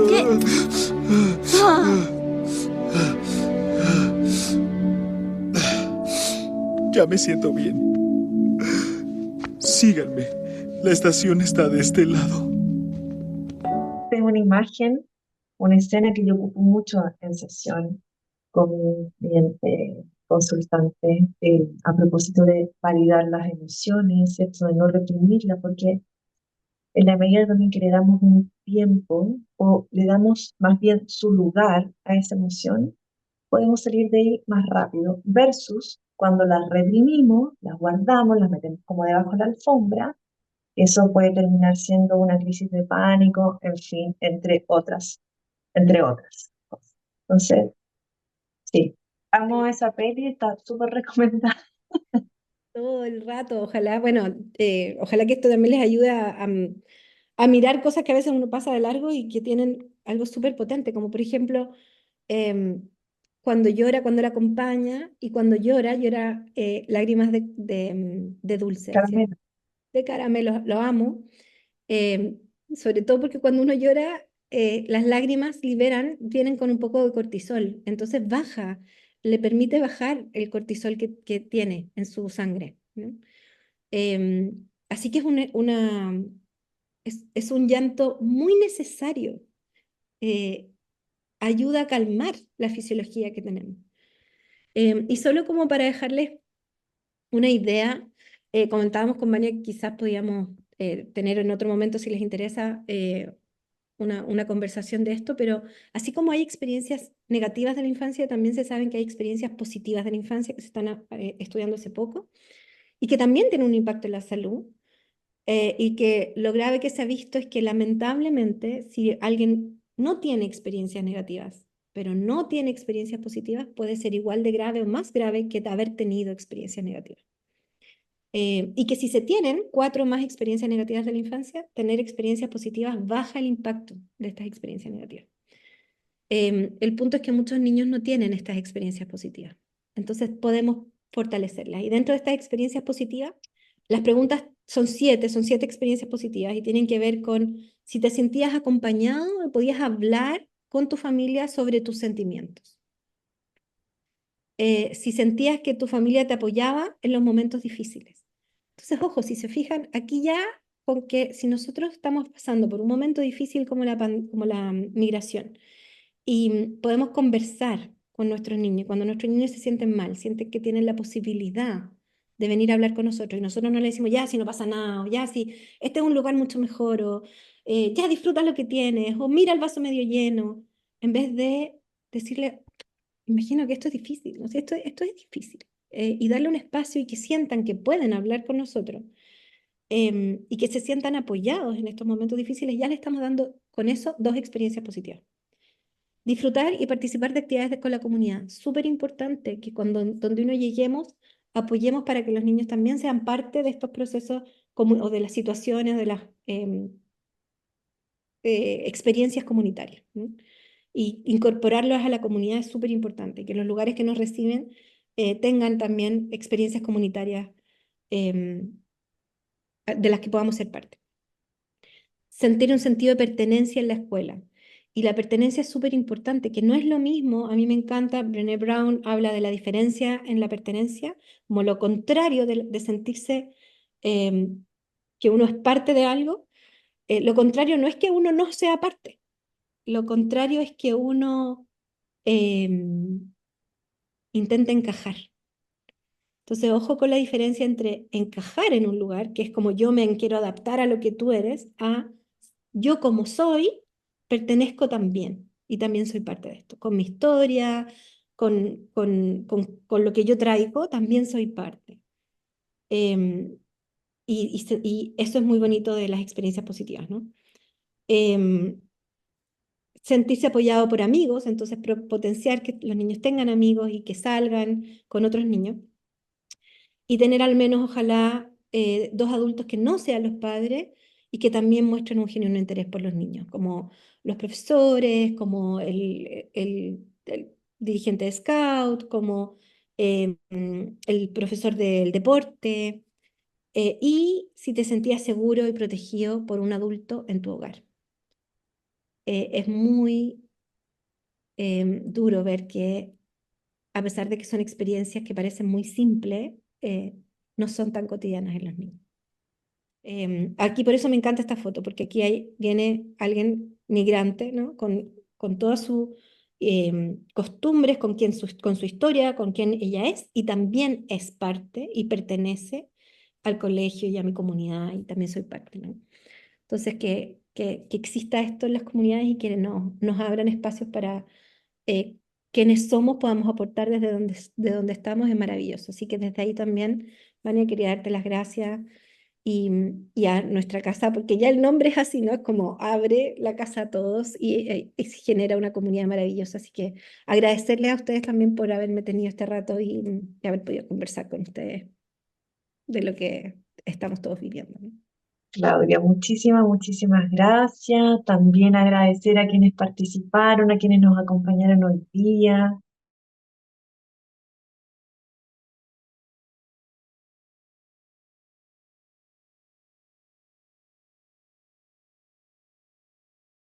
D: ¿Qué? Ah,
C: Ya me siento bien. Síganme. La estación está de este lado.
A: Es una imagen, una escena que yo ocupo mucho en sesión con mi cliente consultante a propósito de validar las emociones, ¿cierto? De no reprimirlas, porque en la medida también que le damos un tiempo o le damos más bien su lugar a esa emoción, podemos salir de ahí más rápido, versus cuando las reprimimos, las guardamos, las metemos como debajo de la alfombra, eso puede terminar siendo una crisis de pánico, en fin, entre otras cosas. Entonces, sí, amo esa peli, está súper recomendada.
B: Todo el rato, ojalá, bueno, ojalá que esto también les ayude a mirar cosas que a veces uno pasa de largo y que tienen algo súper potente, como por ejemplo, cuando llora, cuando la acompaña, y cuando llora, llora lágrimas de dulce, ¿cierto?
A: Carmen,
B: De caramelo, lo amo, eh, sobre todo porque cuando uno llora, las lágrimas vienen con un poco de cortisol, entonces baja, le permite bajar el cortisol que tiene en su sangre, ¿no? Así que es un llanto muy necesario, eh, ayuda a calmar la fisiología que tenemos. Y solo como para dejarles una idea, comentábamos con Vania que quizás podíamos tener en otro momento, si les interesa, una conversación de esto, pero así como hay experiencias negativas de la infancia, también se saben que hay experiencias positivas de la infancia que se están estudiando hace poco y que también tienen un impacto en la salud. Y que lo grave que se ha visto es que lamentablemente si alguien no tiene experiencias negativas, pero no tiene experiencias positivas, puede ser igual de grave o más grave que haber tenido experiencias negativas. Y que si se tienen 4 o más experiencias negativas de la infancia, tener experiencias positivas baja el impacto de estas experiencias negativas. El punto es que muchos niños no tienen estas experiencias positivas. Entonces podemos fortalecerlas. Y dentro de estas experiencias positivas, las preguntas son 7 experiencias positivas y tienen que ver con si te sentías acompañado o podías hablar con tu familia sobre tus sentimientos. Si sentías que tu familia te apoyaba en los momentos difíciles. Entonces, ojo, si se fijan, aquí ya, con que si nosotros estamos pasando por un momento difícil como como la migración, y podemos conversar con nuestros niños, cuando nuestros niños se sienten mal, sienten que tienen la posibilidad de venir a hablar con nosotros, y nosotros no le decimos, ya, si no pasa nada, o ya, si este es un lugar mucho mejor, o ya disfruta lo que tienes, o mira el vaso medio lleno, en vez de decirle, imagino que esto es difícil, ¿no? Esto es difícil. Y darle un espacio y que sientan que pueden hablar con nosotros, y que se sientan apoyados en estos momentos difíciles, ya le estamos dando con eso 2 experiencias positivas. Disfrutar y participar de actividades con la comunidad. Súper importante que donde uno lleguemos, apoyemos para que los niños también sean parte de estos procesos o de las situaciones, de las experiencias comunitarias, ¿no? Y incorporarlos a la comunidad es súper importante, que los lugares que nos reciben tengan también experiencias comunitarias de las que podamos ser parte. Sentir un sentido de pertenencia en la escuela. Y la pertenencia es súper importante, que no es lo mismo, a mí me encanta, Brené Brown habla de la diferencia en la pertenencia, como lo contrario de sentirse que uno es parte de algo. Lo contrario no es que uno no sea parte, lo contrario es que uno intenta encajar. Entonces, ojo con la diferencia entre encajar en un lugar, que es como yo me quiero adaptar a lo que tú eres, a yo como soy, pertenezco también y también soy parte de esto. Con mi historia, con lo que yo traigo, también soy parte. Em, y eso es muy bonito de las experiencias positivas, ¿no? Em, Sentirse apoyado por amigos, entonces potenciar que los niños tengan amigos y que salgan con otros niños. Y tener al menos, ojalá, 2 adultos que no sean los padres y que también muestran un genuino interés por los niños, como los profesores, como el dirigente de Scout, como el profesor del deporte, y si te sentías seguro y protegido por un adulto en tu hogar. Es muy duro ver que, a pesar de que son experiencias que parecen muy simples, no son tan cotidianas en los niños. Aquí por eso me encanta esta foto, porque aquí viene alguien migrante, ¿no? Con todas sus costumbres, con su historia, con quien ella es, y también es parte y pertenece al colegio y a mi comunidad, y también soy parte, ¿no? Entonces, que exista esto en las comunidades y que nos abran espacios para quienes somos podamos aportar de donde estamos es maravilloso. Así que desde ahí también, Vania, quería darte las gracias y a nuestra casa, porque ya el nombre es así, ¿no? Es como abre la casa a todos y se genera una comunidad maravillosa. Así que agradecerles a ustedes también por haberme tenido este rato y haber podido conversar con ustedes de lo que estamos todos viviendo, ¿no?
A: Claudia, muchísimas gracias. También agradecer a quienes participaron, a quienes nos acompañaron hoy día.